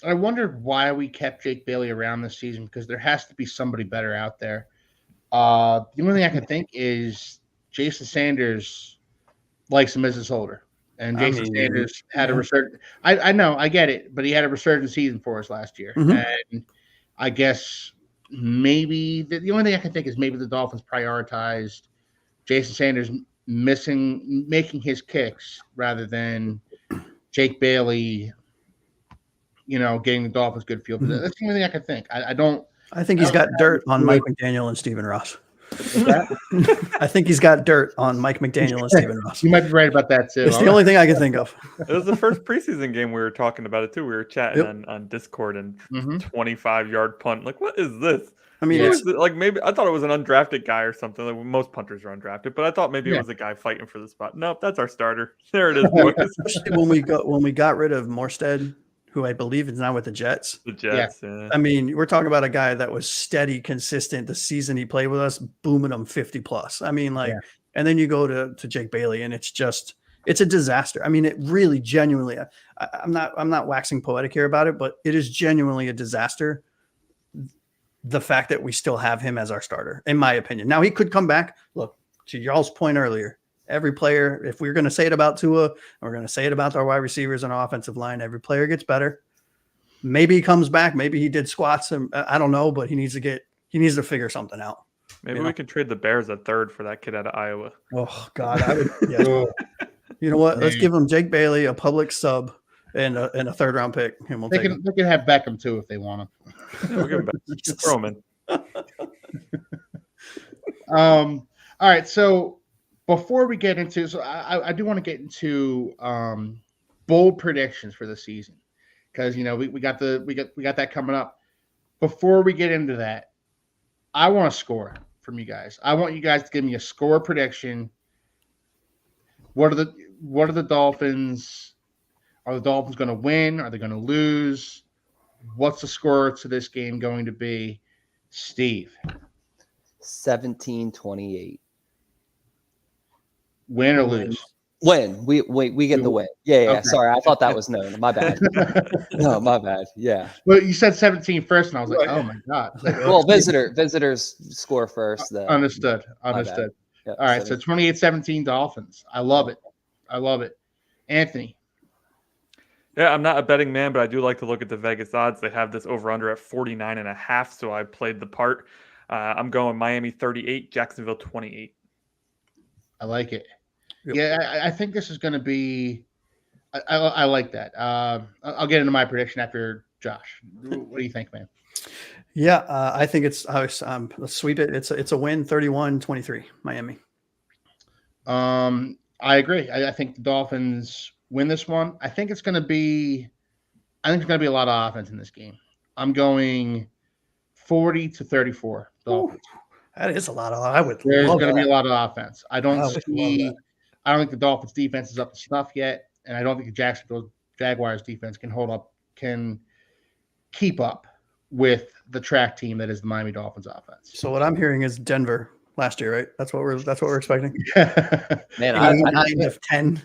why we kept Jake Bailey around this season, because there has to be somebody better out there. The only thing I can think is Jason Sanders likes him as his holder. And Jason Sanders had a resurgent. I know, I get it, but he had a resurgent season for us last year. And I guess maybe the only thing I can think is maybe the Dolphins prioritized Jason Sanders making his kicks rather than Jake Bailey, getting the Dolphins good field. But that's the only thing I can think. I think he's got dirt on Mike McDaniel and Stephen Ross. I think he's got dirt on Mike McDaniel and Stephen Ross. You might be right about that too. It's the only thing I can think of. It was the first preseason game we were talking about it too. We were chatting on Discord, and 25-yard punt. Like, what is this? I mean, it's like, maybe I thought it was an undrafted guy or something. Like, most punters are undrafted, but I thought maybe it was a guy fighting for the spot. Nope, that's our starter. There it is, boys. when we got rid of Morstead, who I believe is now with the Jets. The Jets, yeah. I mean, we're talking about a guy that was steady, consistent. The season he played with us, booming him 50 plus. I mean, and then you go to Jake Bailey, and it's a disaster. I mean, it really genuinely. I'm not waxing poetic here about it, but it is genuinely a disaster. The fact that we still have him as our starter, in my opinion. Now he could come back. Look, to y'all's point earlier, every player, if we're going to say it about Tua, and we're going to say it about our wide receivers and offensive line, every player gets better. Maybe he comes back. Maybe he did squats. I don't know, but he needs to figure something out. Maybe we can trade the Bears a third for that kid out of Iowa. Oh God, I would. Yeah. You know what? Let's give him Jake Bailey, a public sub, and a third round pick, and we'll take him. They can have Beckham too if they want him. Yeah, we'll give him back. Throw him in. All right, so before we get into, I do want to get into bold predictions for the season, because we got that coming up. Before we get into that, I want a score from you guys. I want you guys to give me a score prediction. What are the Dolphins? Are the Dolphins going to win? Are they going to lose? What's the score to this game going to be? Steve. 17-28. Win or lose? Win. We get the win. Yeah. Okay. Sorry, I thought that was known. My bad. No, my bad. Yeah. Well, you said 17 first, and I was like, oh my God. Well, visitors score first. Then. Understood. Yep, all right, so 28-17 Dolphins. I love it. Anthony. Yeah, I'm not a betting man, but I do like to look at the Vegas odds. They have this over-under at 49.5, so I played the part. I'm going Miami 38, Jacksonville 28. I like it. Yep. Yeah, I think this is going to be – I like that. I'll get into my prediction after Josh. What do you think, man? Yeah, I think it's let's sweep it. It's a win, 31-23, Miami. I agree. I think the Dolphins win this one. I think it's going to be a lot of offense in this game. I'm going 40-34 Dolphins. Ooh, that is a lot of. There's going to be a lot of offense. I don't think the Dolphins defense is up to snuff yet, and I don't think the Jacksonville Jaguars defense can keep up with the track team that is the Miami Dolphins offense. So what I'm hearing is Denver last year, right? That's what we're expecting. Man, 9 of 10.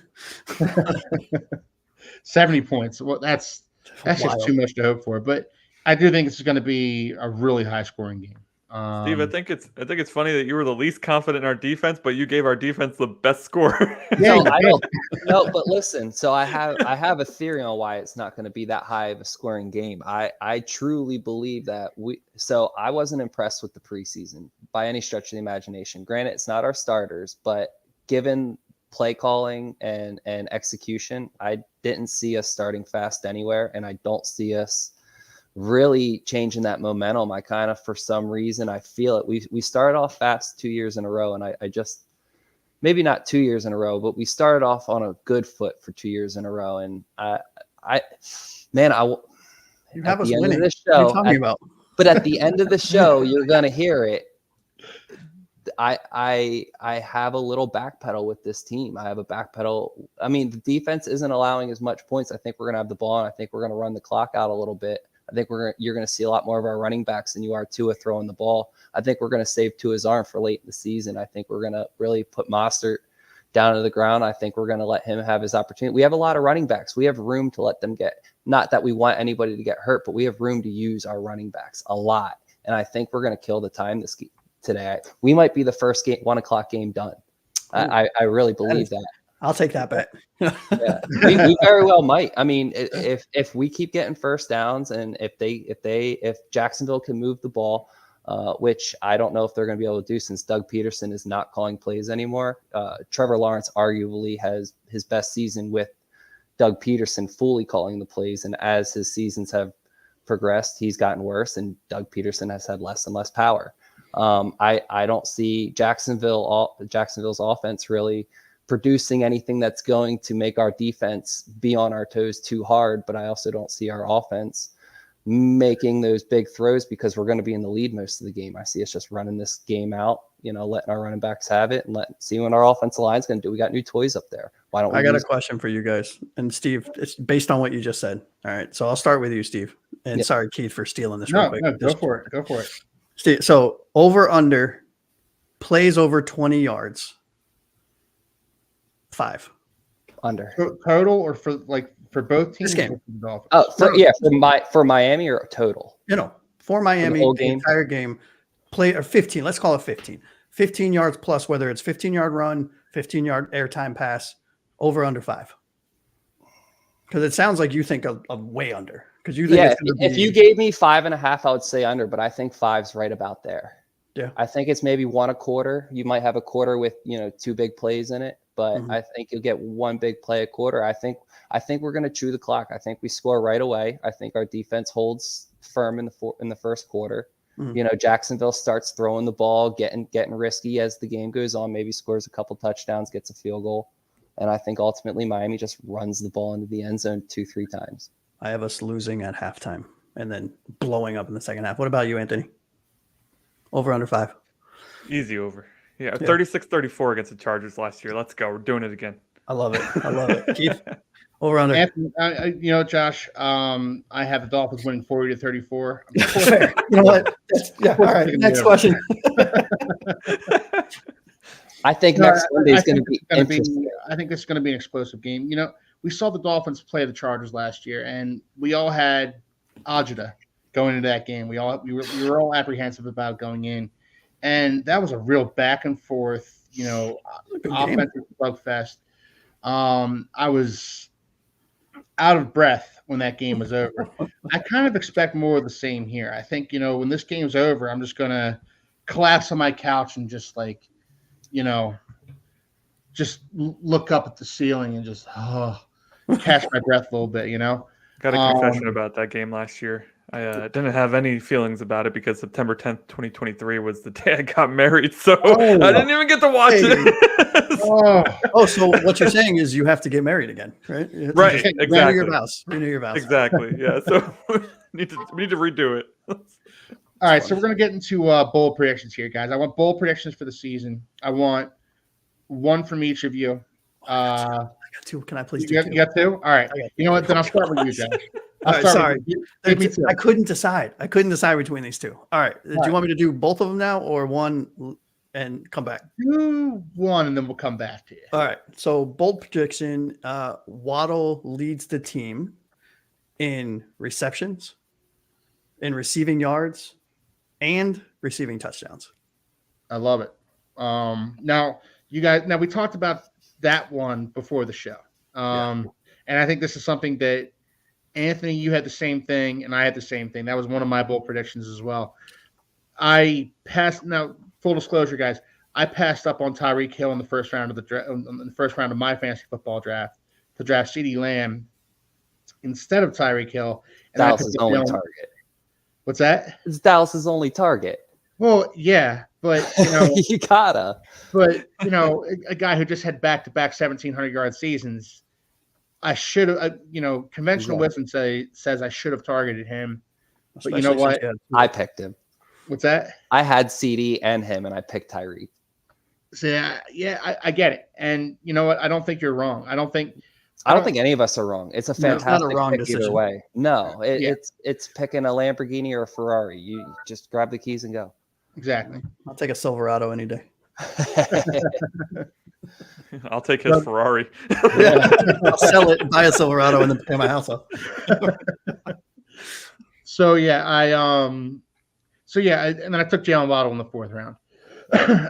70 points. Well, that's just too much to hope for. But I do think this is going to be a really high scoring game. Steve, I think it's funny that you were the least confident in our defense, but you gave our defense the best score. No, but listen. So I have a theory on why it's not going to be that high of a scoring game. I truly believe that So I wasn't impressed with the preseason by any stretch of the imagination. Granted, it's not our starters, but given play calling and execution, I didn't see us starting fast anywhere, and I don't see us really changing that momentum. I kind of, for some reason, I feel it. We started off fast 2 years in a row, and I just, maybe not 2 years in a row, but we started off on a good foot for 2 years in a row. And you have us winning. What are you talking about? But at the end of the show, you're gonna hear it. I have a little backpedal with this team. I have a backpedal. I mean, the defense isn't allowing as much points. I think we're gonna have the ball, and I think we're gonna run the clock out a little bit. I think you're going to see a lot more of our running backs than you are Tua throwing the ball. I think we're going to save Tua's arm for late in the season. I think we're going to really put Mostert down to the ground. I think we're going to let him have his opportunity. We have a lot of running backs. We have room to let them get, not that we want anybody to get hurt, but we have room to use our running backs a lot. And I think we're going to kill the time today. We might be the first 1:00 game done. I really believe that. I'll take that bet. Yeah, we very well might. I mean, if we keep getting first downs, and if Jacksonville can move the ball, which I don't know if they're going to be able to do since Doug Peterson is not calling plays anymore. Trevor Lawrence arguably has his best season with Doug Peterson fully calling the plays, and as his seasons have progressed, he's gotten worse, and Doug Peterson has had less and less power. I don't see Jacksonville's offense really producing anything that's going to make our defense be on our toes too hard, but I also don't see our offense making those big throws because we're going to be in the lead most of the game. I see us just running this game out, letting our running backs have it and see what our offensive line's going to do. We got new toys up there. Why don't we? I got a question for you guys. And Steve, it's based on what you just said. All right. So I'll start with you, Steve. And sorry, Keith, for stealing this real quick. No, go for it. Go for it. Steve, so over under plays over 20 yards. 5. Under. Total or for both teams? This game. For Miami or total? For Miami, the game. Entire game, play or 15. Let's call it 15. 15 yards plus, whether it's 15-yard run, 15-yard airtime pass, over under 5. Because it sounds like you think of way under. Because you think if you gave me 5.5, I would say under, but I think 5's right about there. Yeah, I think it's maybe 1.25. You might have a quarter with 2 big plays in it. But I think you'll get 1 big play a quarter. I think we're going to chew the clock. I think we score right away. I think our defense holds firm in the first quarter. Jacksonville starts throwing the ball, getting risky as the game goes on. Maybe scores a couple touchdowns, gets a field goal, and I think ultimately Miami just runs the ball into the end zone 2-3 times. I have us losing at halftime and then blowing up in the second half. What about you, Anthony? Over under 5. Easy over. Yeah, 36-34 against the Chargers last year. Let's go. We're doing it again. I love it. Keith, over under. Anthony, Josh, I have the Dolphins winning 40-34. You know what? All right. Next question. I think next Sunday is going to be interesting. I think this is going to be an explosive game. We saw the Dolphins play the Chargers last year, and we all had Ajita going into that game. We were all apprehensive about going in. And that was a real back and forth, offensive slugfest. I was out of breath when that game was over. I kind of expect more of the same here. I think, when this game's over, I'm just going to collapse on my couch and just just look up at the ceiling and just catch my breath a little bit, Got a confession about that game last year. I didn't have any feelings about it because September 10th, 2023 was the day I got married. So I didn't even get to watch it. So what you're saying is you have to get married again, right? Right, exactly. Renew your vows. Exactly, yeah. So we need to redo it. All right, so we're going to get into bowl predictions here, guys. I want bowl predictions for the season. I want one from each of you. I got 2. Can I please do 2? You got 2? All right. You know what? Then I'll start with you, Josh. Sorry. I couldn't decide. Between these 2. All right. Do you want me to do both of them now or one and come back? Do one and then we'll come back to you. All right. So bold prediction, Waddle leads the team in receptions, in receiving yards, and receiving touchdowns. I love it. Now, you guys, we talked about that one before the show. And I think this is something that Anthony, you had the same thing, and I had the same thing. That was one of my bold predictions as well. I passed. Now, full disclosure, guys, I passed up on Tyreek Hill in the first round of my fantasy football draft to draft CeeDee Lamb instead of Tyreek Hill. And Dallas's only target. What's that? It's Dallas's only target. Well, yeah, but you gotta. But a guy who just had back-to-back 1,700-yard seasons. I should have, conventional wisdom says I should have targeted him. But Especially you know what? I picked him. What's that? I had CD and him, and I picked Tyreek. So, I get it. And you know what? I don't think you're wrong. I don't think I don't think any of us are wrong. It's a fantastic wrong pick decision. either way. No, Yeah. it's picking a Lamborghini or a Ferrari. You just grab the keys and go. Exactly. I'll take a Silverado any day. I'll take his Ferrari. Yeah. I'll sell it, buy a Silverado, and then pay my house off. So yeah, and then I took Jalen Waddle in the 4th round,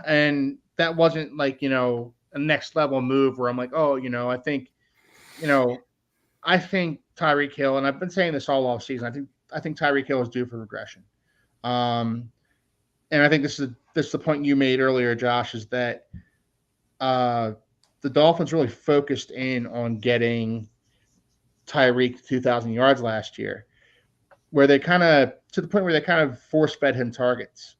and that wasn't like a next level move where I'm like, oh, I think Tyreek Hill, and I've been saying this all off season. I think Tyreek Hill is due for regression, and I think this is the point you made earlier, Josh, is that the Dolphins really focused in on getting Tyreek to 2,000 yards last year, where they kind of to the point where they kind of force-fed him targets,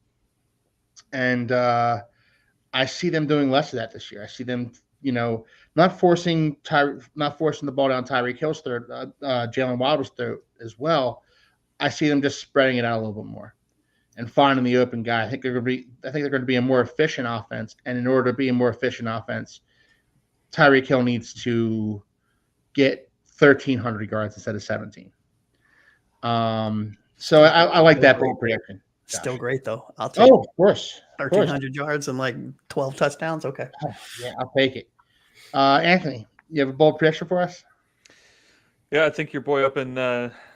and I see them doing less of that this year. I see them, not forcing the ball down Tyreek Hill's throat, Jalen Waddle's throat as well. I see them just spreading it out a little bit more and finding the open guy. I think they're going to be a more efficient offense, and in order to be a more efficient offense, Tyreek Hill needs to get 1,300 yards instead of 17. So I like that bold prediction. Still great though. I'll take of course. 1,300 yards and like 12 touchdowns. Okay. Yeah, I'll take it. Anthony, you have a bold prediction for us? Yeah, I think your boy up in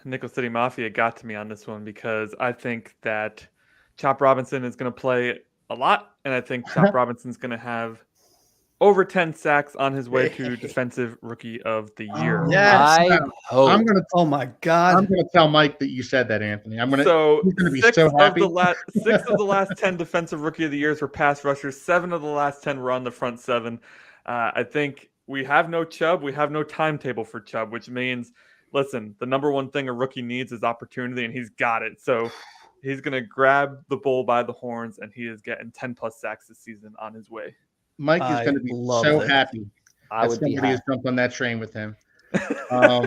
Nickel City Mafia got to me on this one because I think that Chop Robinson is going to play a lot, and I think Chop Robinson's going to have over 10 sacks on his way to Defensive Rookie of the Year. Yes. I'm gonna. Oh my God. I'm gonna tell Mike that you said that, Anthony. So he's gonna be six so happy. of the last 10 Defensive Rookie of the Years were pass rushers. 7 of the last 10 were on the front 7. I think we have no Chubb. We have no timetable for Chubb, which means, listen, the number one thing a rookie needs is opportunity, and he's got it. So he's gonna grab the bull by the horns, and he is getting 10+ sacks this season on his way. Mike is going to be so happy. I would be happy. Has jumped on that train with him. I'll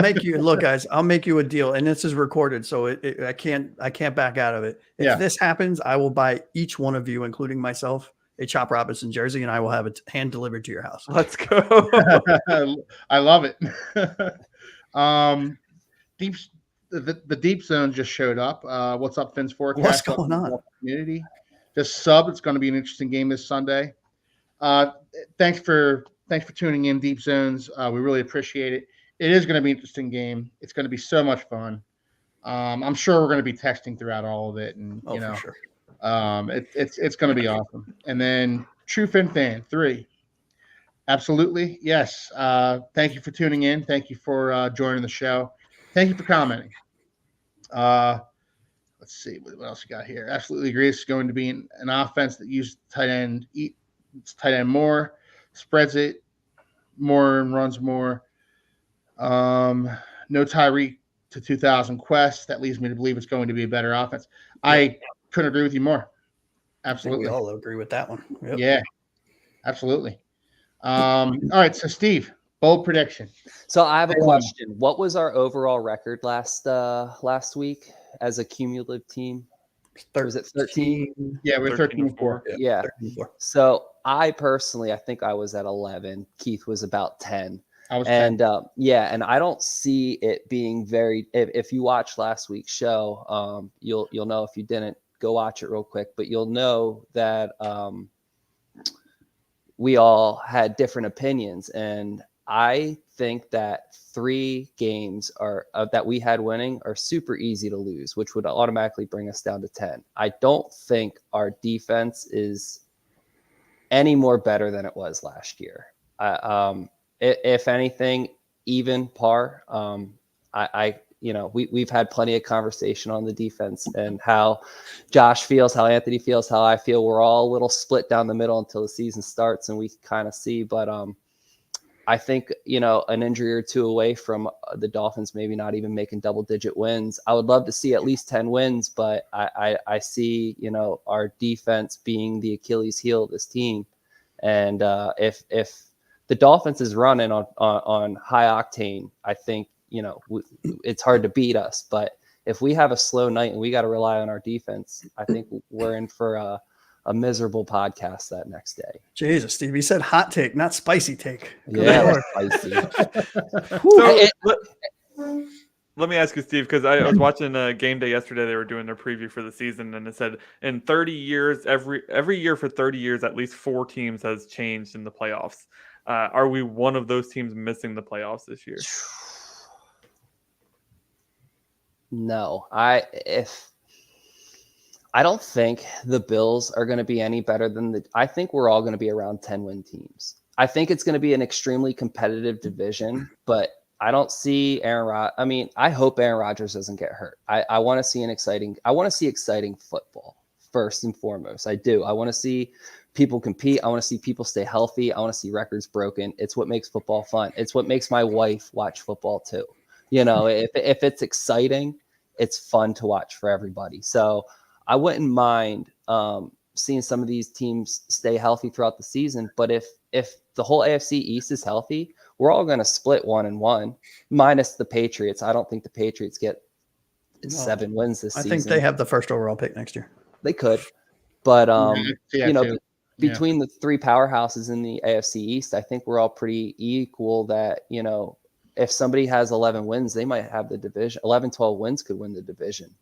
make you look, guys. I'll make you a deal, and this is recorded, so I can't back out of it. If this happens, I will buy each one of you, including myself, a Chop Robinson jersey, and I will have it hand delivered to your house. Let's go. I love it. The deep zone just showed up. What's up, Finn's forecast? What's going on? Community. Just sub. It's going to be an interesting game this Sunday. Thanks for tuning in, Deep Zones. We really appreciate it. It is going to be an interesting game. It's going to be so much fun. I'm sure we're going to be texting throughout all of it, and for sure. It's going to be awesome. And then True Fin Fan 3. Absolutely, yes. Thank you for tuning in. Thank you for joining the show. Thank you for commenting. Let's see what else we got here. Absolutely agree. It's going to be an offense that uses tight end more, spreads it more, and runs more. No Tyreek to 2,000 Quest. That leads me to believe it's going to be a better offense. I couldn't agree with you more. Absolutely. We all agree with that one. Yep. Yeah, absolutely. All right, so Steve, bold prediction. So I have a question. What was our overall record last week as a cumulative team? Was it 13? Yeah, we're 13-4. Yeah. 13-4. So I think I was at 11. Keith was about 10. I was and 10. And I don't see it being very. If you watched last week's show, you'll know. If you didn't, go watch it real quick. But you'll know that we all had different opinions, and I think that 3 games that we had winning are super easy to lose, which would automatically bring us down to 10. I don't think our defense is any more better than it was last year. If anything, even par. We've had plenty of conversation on the defense and how Josh feels, how Anthony feels, how I feel. We're all a little split down the middle until the season starts and we kind of see. But I think, an injury or 2 away from the Dolphins maybe not even making double-digit wins. I would love to see at least 10 wins, but I see, our defense being the Achilles heel of this team. And if the Dolphins is running on high octane, I think, it's hard to beat us. But if we have a slow night and we got to rely on our defense, I think we're in for a miserable podcast that next day. Jesus, Steve, he said hot take, not spicy take. Good Yeah, Lord. spicy. So let me ask you, Steve, because I was watching Game Day yesterday. They were doing their preview for the season, and it said in 30 years, every year for 30 years, at least 4 teams has changed in the playoffs. Are we one of those teams missing the playoffs this year? No, I don't think the Bills are going to be any better than I think we're all going to be around 10-win teams. I think it's going to be an extremely competitive division, but I don't see I hope Aaron Rodgers doesn't get hurt. I want to see exciting football first and foremost. I do. I want to see people compete. I want to see people stay healthy. I want to see records broken. It's what makes football fun. It's what makes my wife watch football too. If it's exciting, it's fun to watch for everybody. So I wouldn't mind seeing some of these teams stay healthy throughout the season. But if the whole AFC East is healthy, we're all going to split 1-1, minus the Patriots. I don't think the Patriots get 7 wins this season. I think they have the first overall pick next year. They could. But, too. between the 3 powerhouses in the AFC East, I think we're all pretty equal that, if somebody has 11 wins, they might have the division. 11, 12 wins could win the division.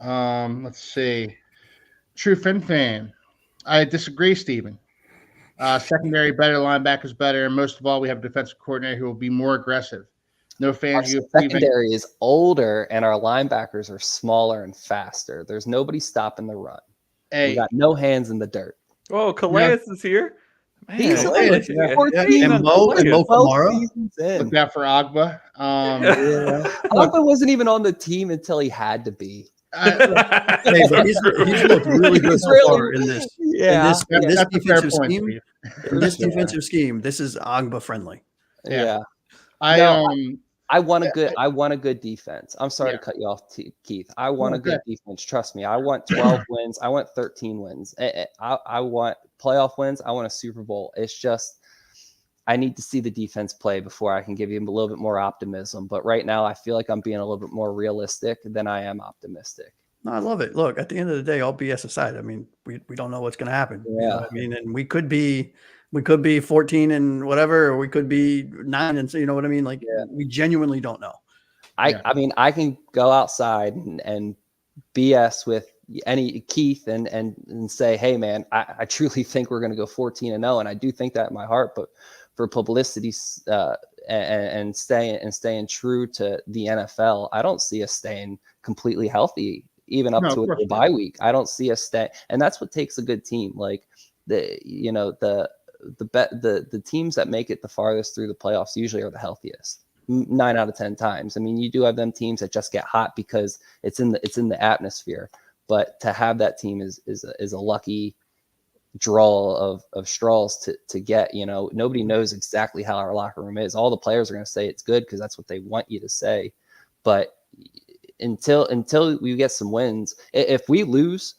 Let's see. True Fin fan. I disagree, Steven. Secondary better, linebackers better, and most of all, we have a defensive coordinator who will be more aggressive. No fans. Our secondary is older, and our linebackers are smaller and faster. There's nobody stopping the run. We got no hands in the dirt. Oh, Calais is here. Man, he's and Mo Kamara. Look out for Agba. Agba wasn't even on the team until he had to be. Hey, but he's looked really good so far in this. Yeah, in this defensive scheme. In this defensive scheme, this is Agba friendly. Yeah. I want a good defense. I'm sorry to cut you off, Keith. I want a good defense. Trust me. I want 12 wins. I want 13 wins. I want playoff wins. I want a Super Bowl. It's just I need to see the defense play before I can give you a little bit more optimism. But right now, I feel like I'm being a little bit more realistic than I am optimistic. No, I love it. Look, at the end of the day, all BS aside, I mean, we don't know what's going to happen. Yeah. You know what I mean, and we could be 14 and whatever, or we could be 9 and so, you know what I mean? Like, we genuinely don't know. I mean, I can go outside and BS with any Keith and say, hey man, I truly think we're going to go 14-0. And I do think that in my heart, but for publicity and staying true to the NFL, I don't see us staying completely healthy, even up to a bye week. I don't see us stay. And that's what takes a good team. Like the teams that make it the farthest through the playoffs usually are the healthiest 9 out of 10 times. I mean, you do have them teams that just get hot because it's in the atmosphere, but to have that team is a lucky draw of straws to get. Nobody knows exactly how our locker room is. All the players are going to say it's good because that's what they want you to say. But until we get some wins, if we lose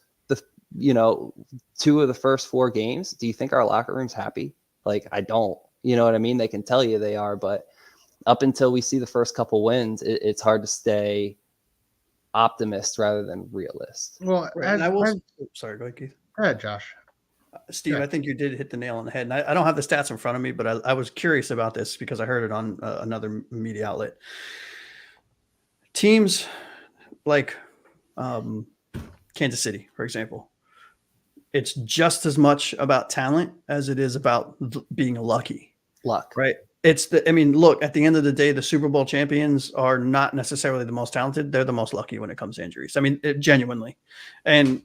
2 of the first 4 games, do you think our locker room's happy? Like, I don't. You know what I mean? They can tell you they are, but up until we see the first couple wins, it's hard to stay optimist rather than realist. Well, sorry, go ahead, Keith. Go ahead, Josh. Steve, I think you did hit the nail on the head. And I don't have the stats in front of me, but I was curious about this because I heard it on another media outlet. Teams like Kansas City, for example, it's just as much about talent as it is about being lucky. Luck. Right. Look, at the end of the day, the Super Bowl champions are not necessarily the most talented. They're the most lucky when it comes to injuries. I mean, genuinely. And,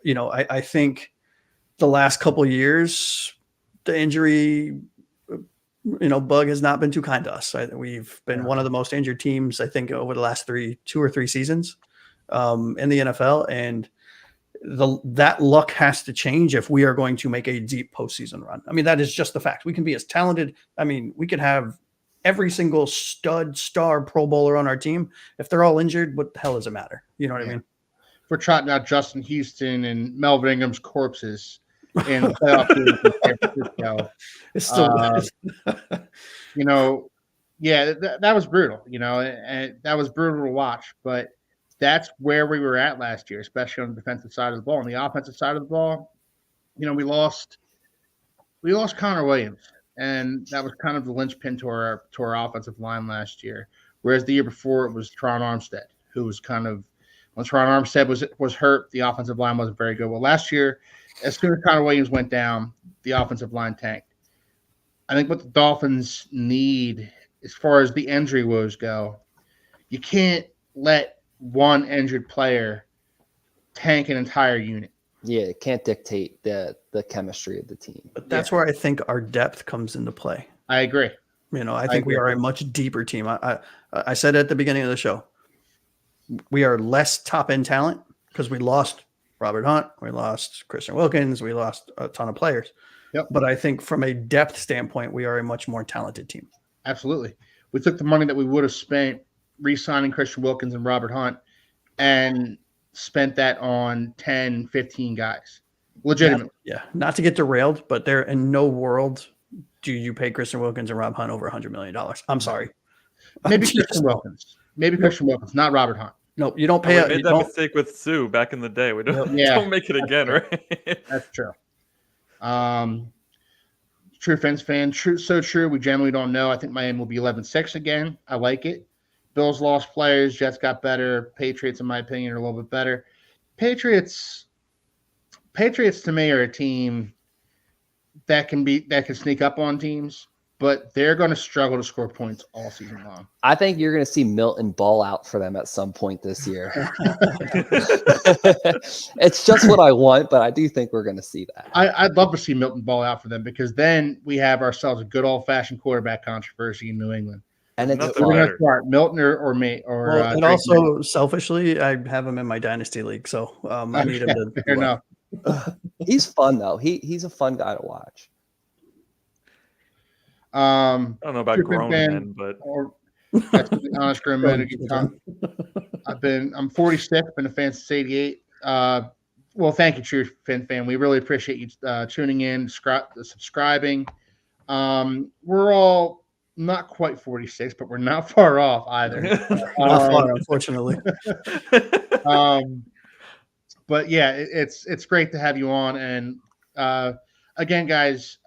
I think the last couple of years, the injury, bug has not been too kind to us. We've been one of the most injured teams, I think, over the last 2 or 3 seasons in the NFL. And that luck has to change if we are going to make a deep postseason run. I mean, that is just the fact. We can be as talented. I mean, we could have every single stud star Pro Bowler on our team. If they're all injured, what the hell does it matter? You know what I mean? We're trotting out Justin Houston and Melvin Ingram's corpses in the playoff game in San Francisco. It's still that was brutal, and that was brutal to watch. But that's where we were at last year, especially on the defensive side of the ball. On the offensive side of the ball, we lost Connor Williams, and that was kind of the linchpin to our offensive line last year. Whereas the year before, it was Tron Armstead, who was kind of when Tron Armstead was hurt, the offensive line wasn't very good. Well, last year, as soon as Connor Williams went down, the offensive line tanked. I think what the Dolphins need, as far as the injury woes go, you can't let one injured player tank an entire unit. Yeah, it can't dictate the chemistry of the team. But that's where I think our depth comes into play. I agree. I think we are a much deeper team. I said at the beginning of the show, we are less top-end talent because we lost Robert Hunt, we lost Christian Wilkins, we lost a ton of players. Yep. But I think from a depth standpoint, we are a much more talented team. Absolutely. We took the money that we would have spent re-signing Christian Wilkins and Robert Hunt and spent that on 10, 15 guys. Legitimately. Not to get derailed, but there in no world do you pay Christian Wilkins and Rob Hunt over $100 million. I'm sorry. Maybe Christian Wilkins. Not Robert Hunt. No, you don't pay. We made that mistake with Sue back in the day. We don't make it again, right? That's true. True Fins fan. So true. We generally don't know. I think Miami will be 11-6 again. I like it. Bills lost players. Jets got better. Patriots, in my opinion, are a little bit better. Patriots to me are a team that can sneak up on teams, but they're going to struggle to score points all season long. I think you're going to see Milton ball out for them at some point this year. It's just what I want, but I do think we're going to see that. I'd love to see Milton ball out for them because then we have ourselves a good old-fashioned quarterback controversy in New England. And it's we're going to start Milton or me. And also, selfishly, I have him in my dynasty league, so I need him to. Fair enough. He's fun though. He's a fun guy to watch. I don't know about grown men, but that's the honest grown men. I'm 46, been a fan since '88. Well, thank you, True Fin fan. We really appreciate you tuning in, subscribing. We're all not quite 46, but we're not far off either. Not far, unfortunately. But yeah, it's great to have you on. And again, guys,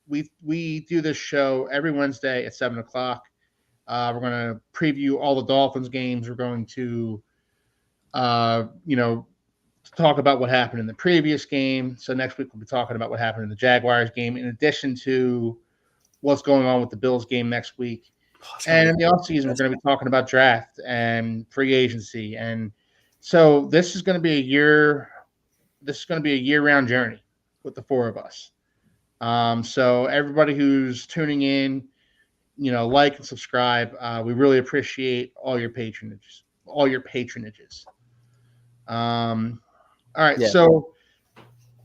we do this show every Wednesday at 7:00. We're going to preview all the Dolphins games. We're going to, talk about what happened in the previous game. So next week we'll be talking about what happened in the Jaguars game, in addition to what's going on with the Bills game next week. And in the offseason, we're going to be talking about draft and free agency. And so this is going to be a year-round journey with the four of us. So everybody who's tuning in, like and subscribe. We really appreciate all your patronages. All right, so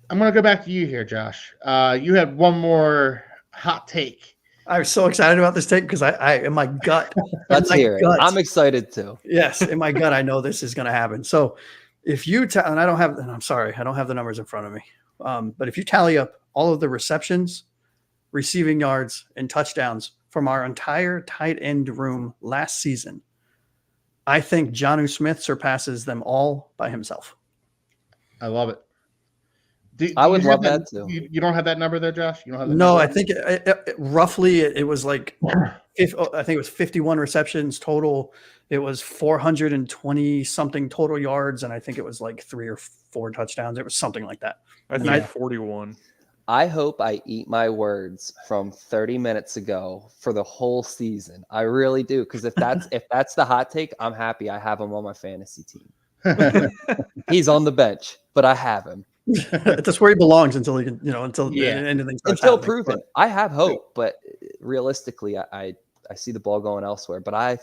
I'm going to go back to you here, Josh. You had one more hot take. I was so excited about this take because I in my gut. Let's hear it. I'm excited too. Yes, in my gut, I know this is going to happen. So if you and I'm sorry, I don't have the numbers in front of me. But if you tally up all of the receptions, receiving yards, and touchdowns from our entire tight end room last season, I think Jonnu Smith surpasses them all by himself. I love it. I would love that too. You don't have that number there, Josh? You don't have that No, number? I think roughly it was like, I think it was 51 receptions total. It was 420 something total yards, and I think it was like 3 or 4 touchdowns. It was something like that. I think 41. I hope I eat my words from 30 minutes ago for the whole season. I really do, because if that's the hot take, I'm happy. I have him on my fantasy team. He's on the bench, but I have him. That's where he belongs until he can, until anything starts until happening. proven. I have hope, but realistically, I see the ball going elsewhere. But I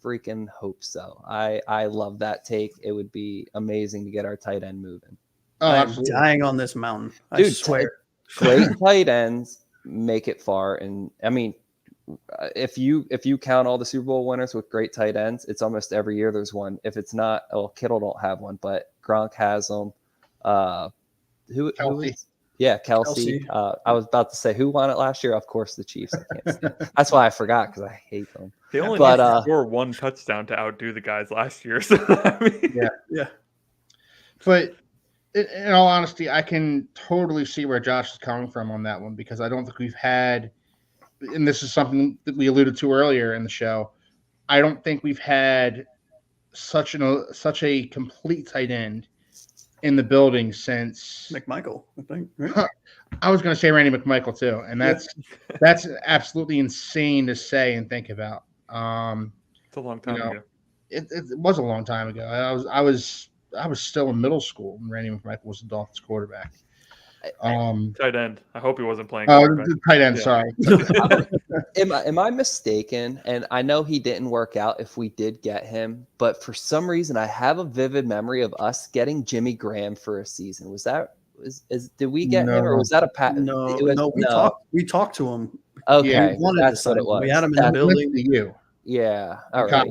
freaking hope so. I love that take. It would be amazing to get our tight end moving. Oh, I'm dying on this mountain. Dude, I swear. Great tight ends make it far, and I mean, if you count all the Super Bowl winners with great tight ends, it's almost every year there's one. If it's not, Kittle don't have one, but Gronk has them. Who is? Yeah, Kelsey. I was about to say who won it last year. Of course, the Chiefs. I can't stand. That's why I forgot because I hate them. They only need to score one touchdown to outdo the guys last year. So I mean, yeah. But in all honesty, I can totally see where Josh is coming from on that one because I don't think we've had, and this is something that we alluded to earlier in the show. I don't think we've had such a complete tight end in the building since McMichael, I think. Right? I was going to say Randy McMichael too, and that's absolutely insane to say and think about. It's a long time ago. It was a long time ago. I was still in middle school when Randy McMichael was the Dolphins quarterback. Tight end. I hope he wasn't playing. Tight end. Yeah. Sorry. Am I mistaken? And I know he didn't work out if we did get him, but for some reason I have a vivid memory of us getting Jimmy Graham for a season. Was that did we get him or was that a pat? No, we talked to him. Okay, that's what it was. We had him in the building. Yeah. All right.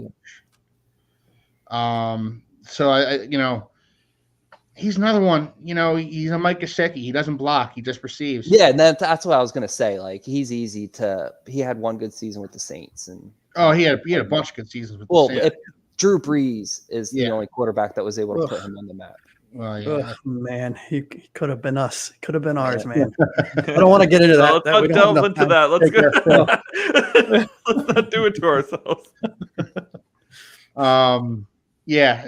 So I he's another one. He's a Mike Gesicki. He doesn't block. He just receives. Yeah, and that's what I was gonna say. Like he's easy to. He had one good season with the Saints, and he had a bunch of good seasons with the Saints. Drew Brees is the only quarterback that was able to put him on the map. Well, yeah. Man, he could have been us. Could have been ours, man. I don't want to get into that. Let's not delve into that. Let's go. Let's not do it to ourselves. Yeah,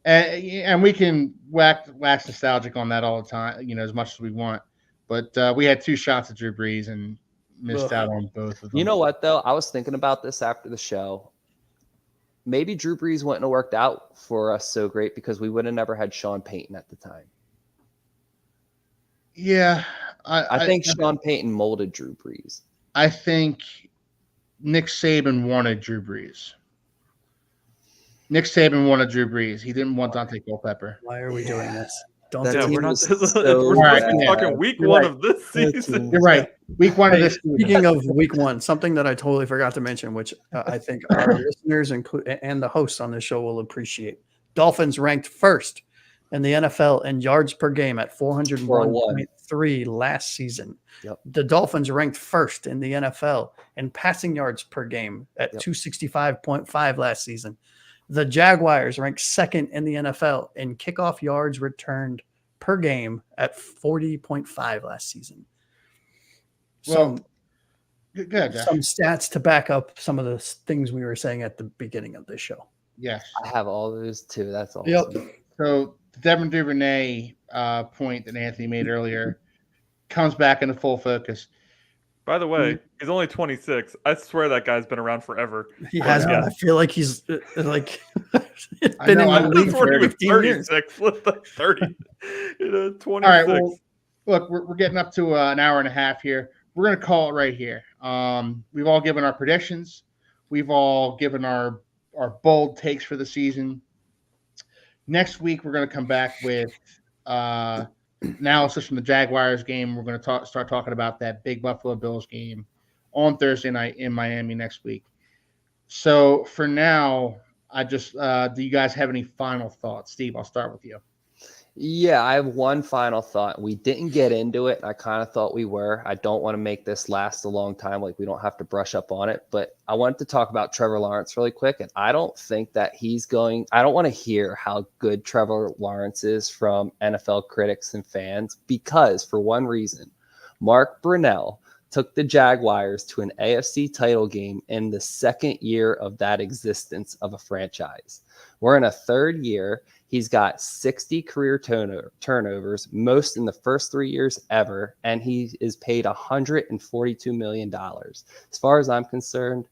and we can wax nostalgic on that all the time, as much as we want. But we had 2 shots at Drew Brees and missed out on both of them. You know what, though? I was thinking about this after the show. Maybe Drew Brees wouldn't have worked out for us so great because we would have never had Sean Payton at the time. Yeah. I think Sean Payton molded Drew Brees. I think Nick Saban wanted Drew Brees. Nick Saban wanted Drew Brees. He didn't want Dante Culpepper. Why are we doing this? We're not. We're talking week one of this season. You're right. Week one of this season. Speaking of week one, something that I totally forgot to mention, which I think our listeners and the hosts on this show will appreciate. Dolphins ranked first in the NFL in yards per game at 401.3 last season. Yep. The Dolphins ranked first in the NFL in passing yards per game at 265.5 last season. The Jaguars ranked second in the NFL in kickoff yards returned per game at 40.5 last season. Some stats to back up some of the things we were saying at the beginning of this show. Yes. I have all those too. That's awesome. Yep. So the Devin Duvernay point that Anthony made earlier comes back into full focus. By the way, he's only 26. I swear that guy's been around forever. He has. Yeah. I feel like he's like been in the league for 15 years. 30. 26. All right. Well, look, we're getting up to an hour and a half here. We're going to call it right here. We've all given our predictions. We've all given our bold takes for the season. Next week, we're going to come back with analysis from the Jaguars game. We're going to start talking about that big Buffalo Bills game on Thursday night in Miami next week. So for now, I just do you guys have any final thoughts? Steve, I'll start with you. Yeah, I have one final thought. We didn't get into it. I kind of thought we were. I don't want to make this last a long time. Like we don't have to brush up on it. But I wanted to talk about Trevor Lawrence really quick. And I don't think that I don't want to hear how good Trevor Lawrence is from NFL critics and fans because for one reason, Mark Brunell took the Jaguars to an AFC title game in the second year of that existence of a franchise. We're in a third year. He's got 60 career turnovers, most in the first 3 years ever, and he is paid $142 million. As far as I'm concerned,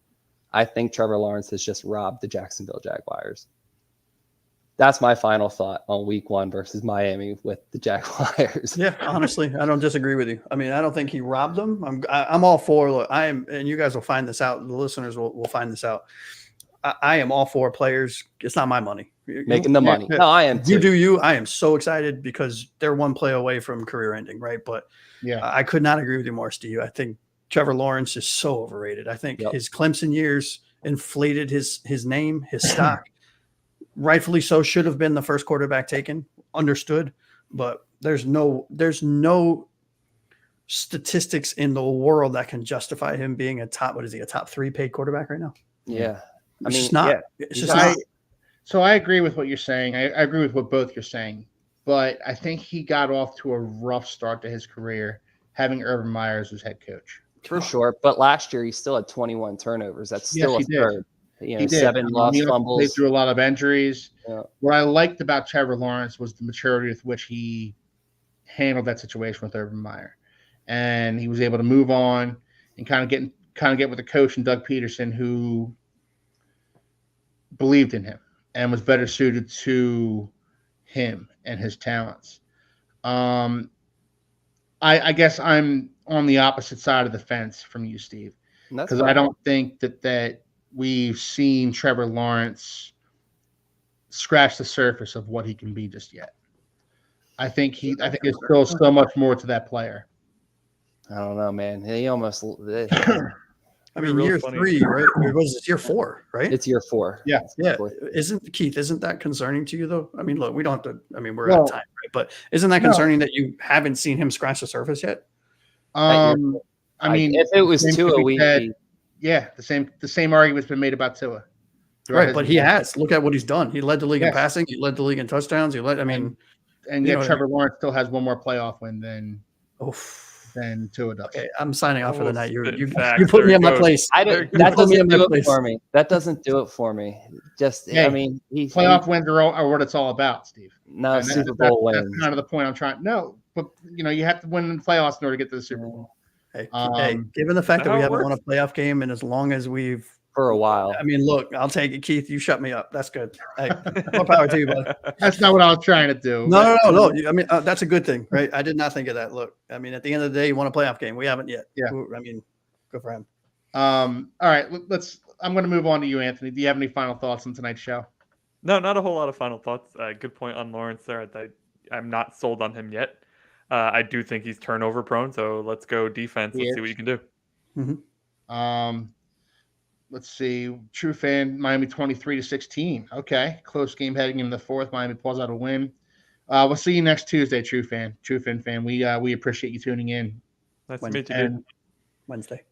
I think Trevor Lawrence has just robbed the Jacksonville Jaguars. That's my final thought on week 1 versus Miami with the Jaguars. Yeah, honestly, I don't disagree with you. I mean, I don't think he robbed them. I'm all for and you guys will find this out. The listeners will find this out. I am all for players. It's not my money. Making the money. No, I am too. You do you. I am so excited because they're one play away from career ending, right? But yeah, I could not agree with you more, Steve. I think Trevor Lawrence is so overrated. I think his Clemson years inflated his name, his stock. Rightfully so, should have been the first quarterback taken. Understood. But there's no statistics in the world that can justify him being a top 3 paid quarterback right now. Yeah. It's just not. yeah, It's just not. So I agree with what you're saying. I agree with what both you're saying, but I think he got off to a rough start to his career having Urban Meyer as his head coach. for sure. But last year he still had 21 turnovers. That's still Yes, a he did. third. You know, He did. 7 lost He also fumbles. played through a lot of injuries. Yeah. What I liked about Trevor Lawrence was the maturity with which he handled that situation with Urban Meyer, and he was able to move on and kind of get with a coach and Doug Peterson who believed in him and was better suited to him and his talents. I guess I'm on the opposite side of the fence from you, Steve, because I don't think that we've seen Trevor Lawrence scratch the surface of what he can be just yet. I think there's still so much more to that player. I don't know, man. He almost. I mean, year 3, right? It was year 4, right? It's year 4. Yeah. Yeah. Isn't that concerning to you though? I mean, look, we don't have to. I mean, we're out of time, right? But isn't that concerning that you haven't seen him scratch the surface yet? I mean, if it was Tua, the same argument's been made about Tua. Right, but he has. Look at what he's done. He led the league in passing. He led the league in touchdowns. And yet Trevor Lawrence still has one more playoff win than Tua does. Okay, I'm signing off for the night. You Facts. put me in my place. That doesn't do it for me. That doesn't do it for me. Just, hey, I mean, playoff wins are what it's all about, Steve. No, Super Bowl wins. That's kind of the point I'm trying. No, but you have to win in the playoffs in order to get to the Super Bowl. Hey, given the fact that we haven't won a playoff game, and as long as we've for a while. I mean, look, I'll take it, Keith. You shut me up. That's good. Hey, more power to you, buddy. That's not what I was trying to do. No. I mean, that's a good thing, right? I did not think of that. Look, I mean, at the end of the day, you won a playoff game. We haven't yet. Yeah. I mean, good for him. All right, I'm going to move on to you, Anthony. Do you have any final thoughts on tonight's show? No, not a whole lot of final thoughts. Good point on Lawrence there. I'm not sold on him yet. I do think he's turnover prone, so let's go defense. Let's see what you can do. Mm-hmm. Let's see. True fan, Miami 23-16. Okay, close game heading in the 4th. Miami pulls out a win. We'll see you next Tuesday, True fan. We appreciate you tuning in. Nice to meet you. Wednesday.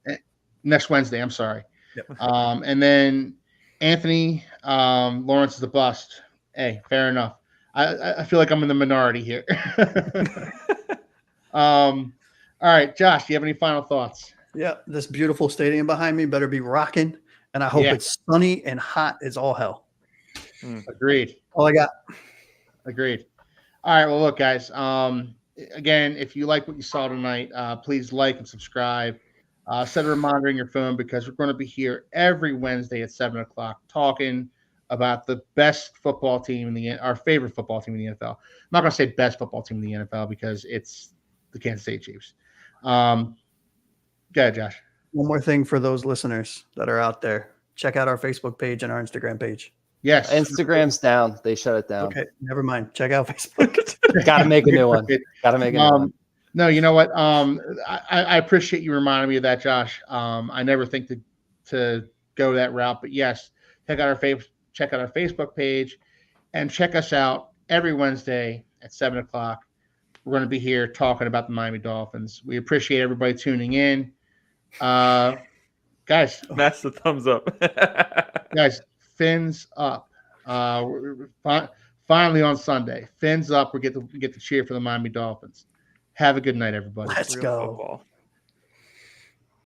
Next Wednesday. I'm sorry. Yep. And then Anthony Lawrence is a bust. Hey, fair enough. I feel like I'm in the minority here. All right, Josh, do you have any final thoughts? Yeah, this beautiful stadium behind me better be rocking, and I hope it's sunny and hot as all hell. Agreed. All I got. Agreed. All right, well, look, guys. Again, if you like what you saw tonight, please like and subscribe. Set a reminder in your phone because we're going to be here every Wednesday at 7 o'clock talking about the best football team our favorite football team in the NFL. I'm not going to say best football team in the NFL because it's the Kansas City Chiefs. Go ahead, Josh. One more thing for those listeners that are out there. Check out our Facebook page and our Instagram page. Yes. Instagram's down. They shut it down. Okay, never mind. Check out Facebook. Got to make a new one. Got to make a new one. No, you know what? I appreciate you reminding me of that, Josh. I never think to go that route, but yes, check out our Facebook page and check us out every Wednesday at 7 o'clock. We're going to be here talking about the Miami Dolphins. We appreciate everybody tuning in. Guys, smash the thumbs up. Guys, fins up. We're finally on Sunday. Fins up. We get to cheer for the Miami Dolphins. Have a good night, everybody. Let's go. Football.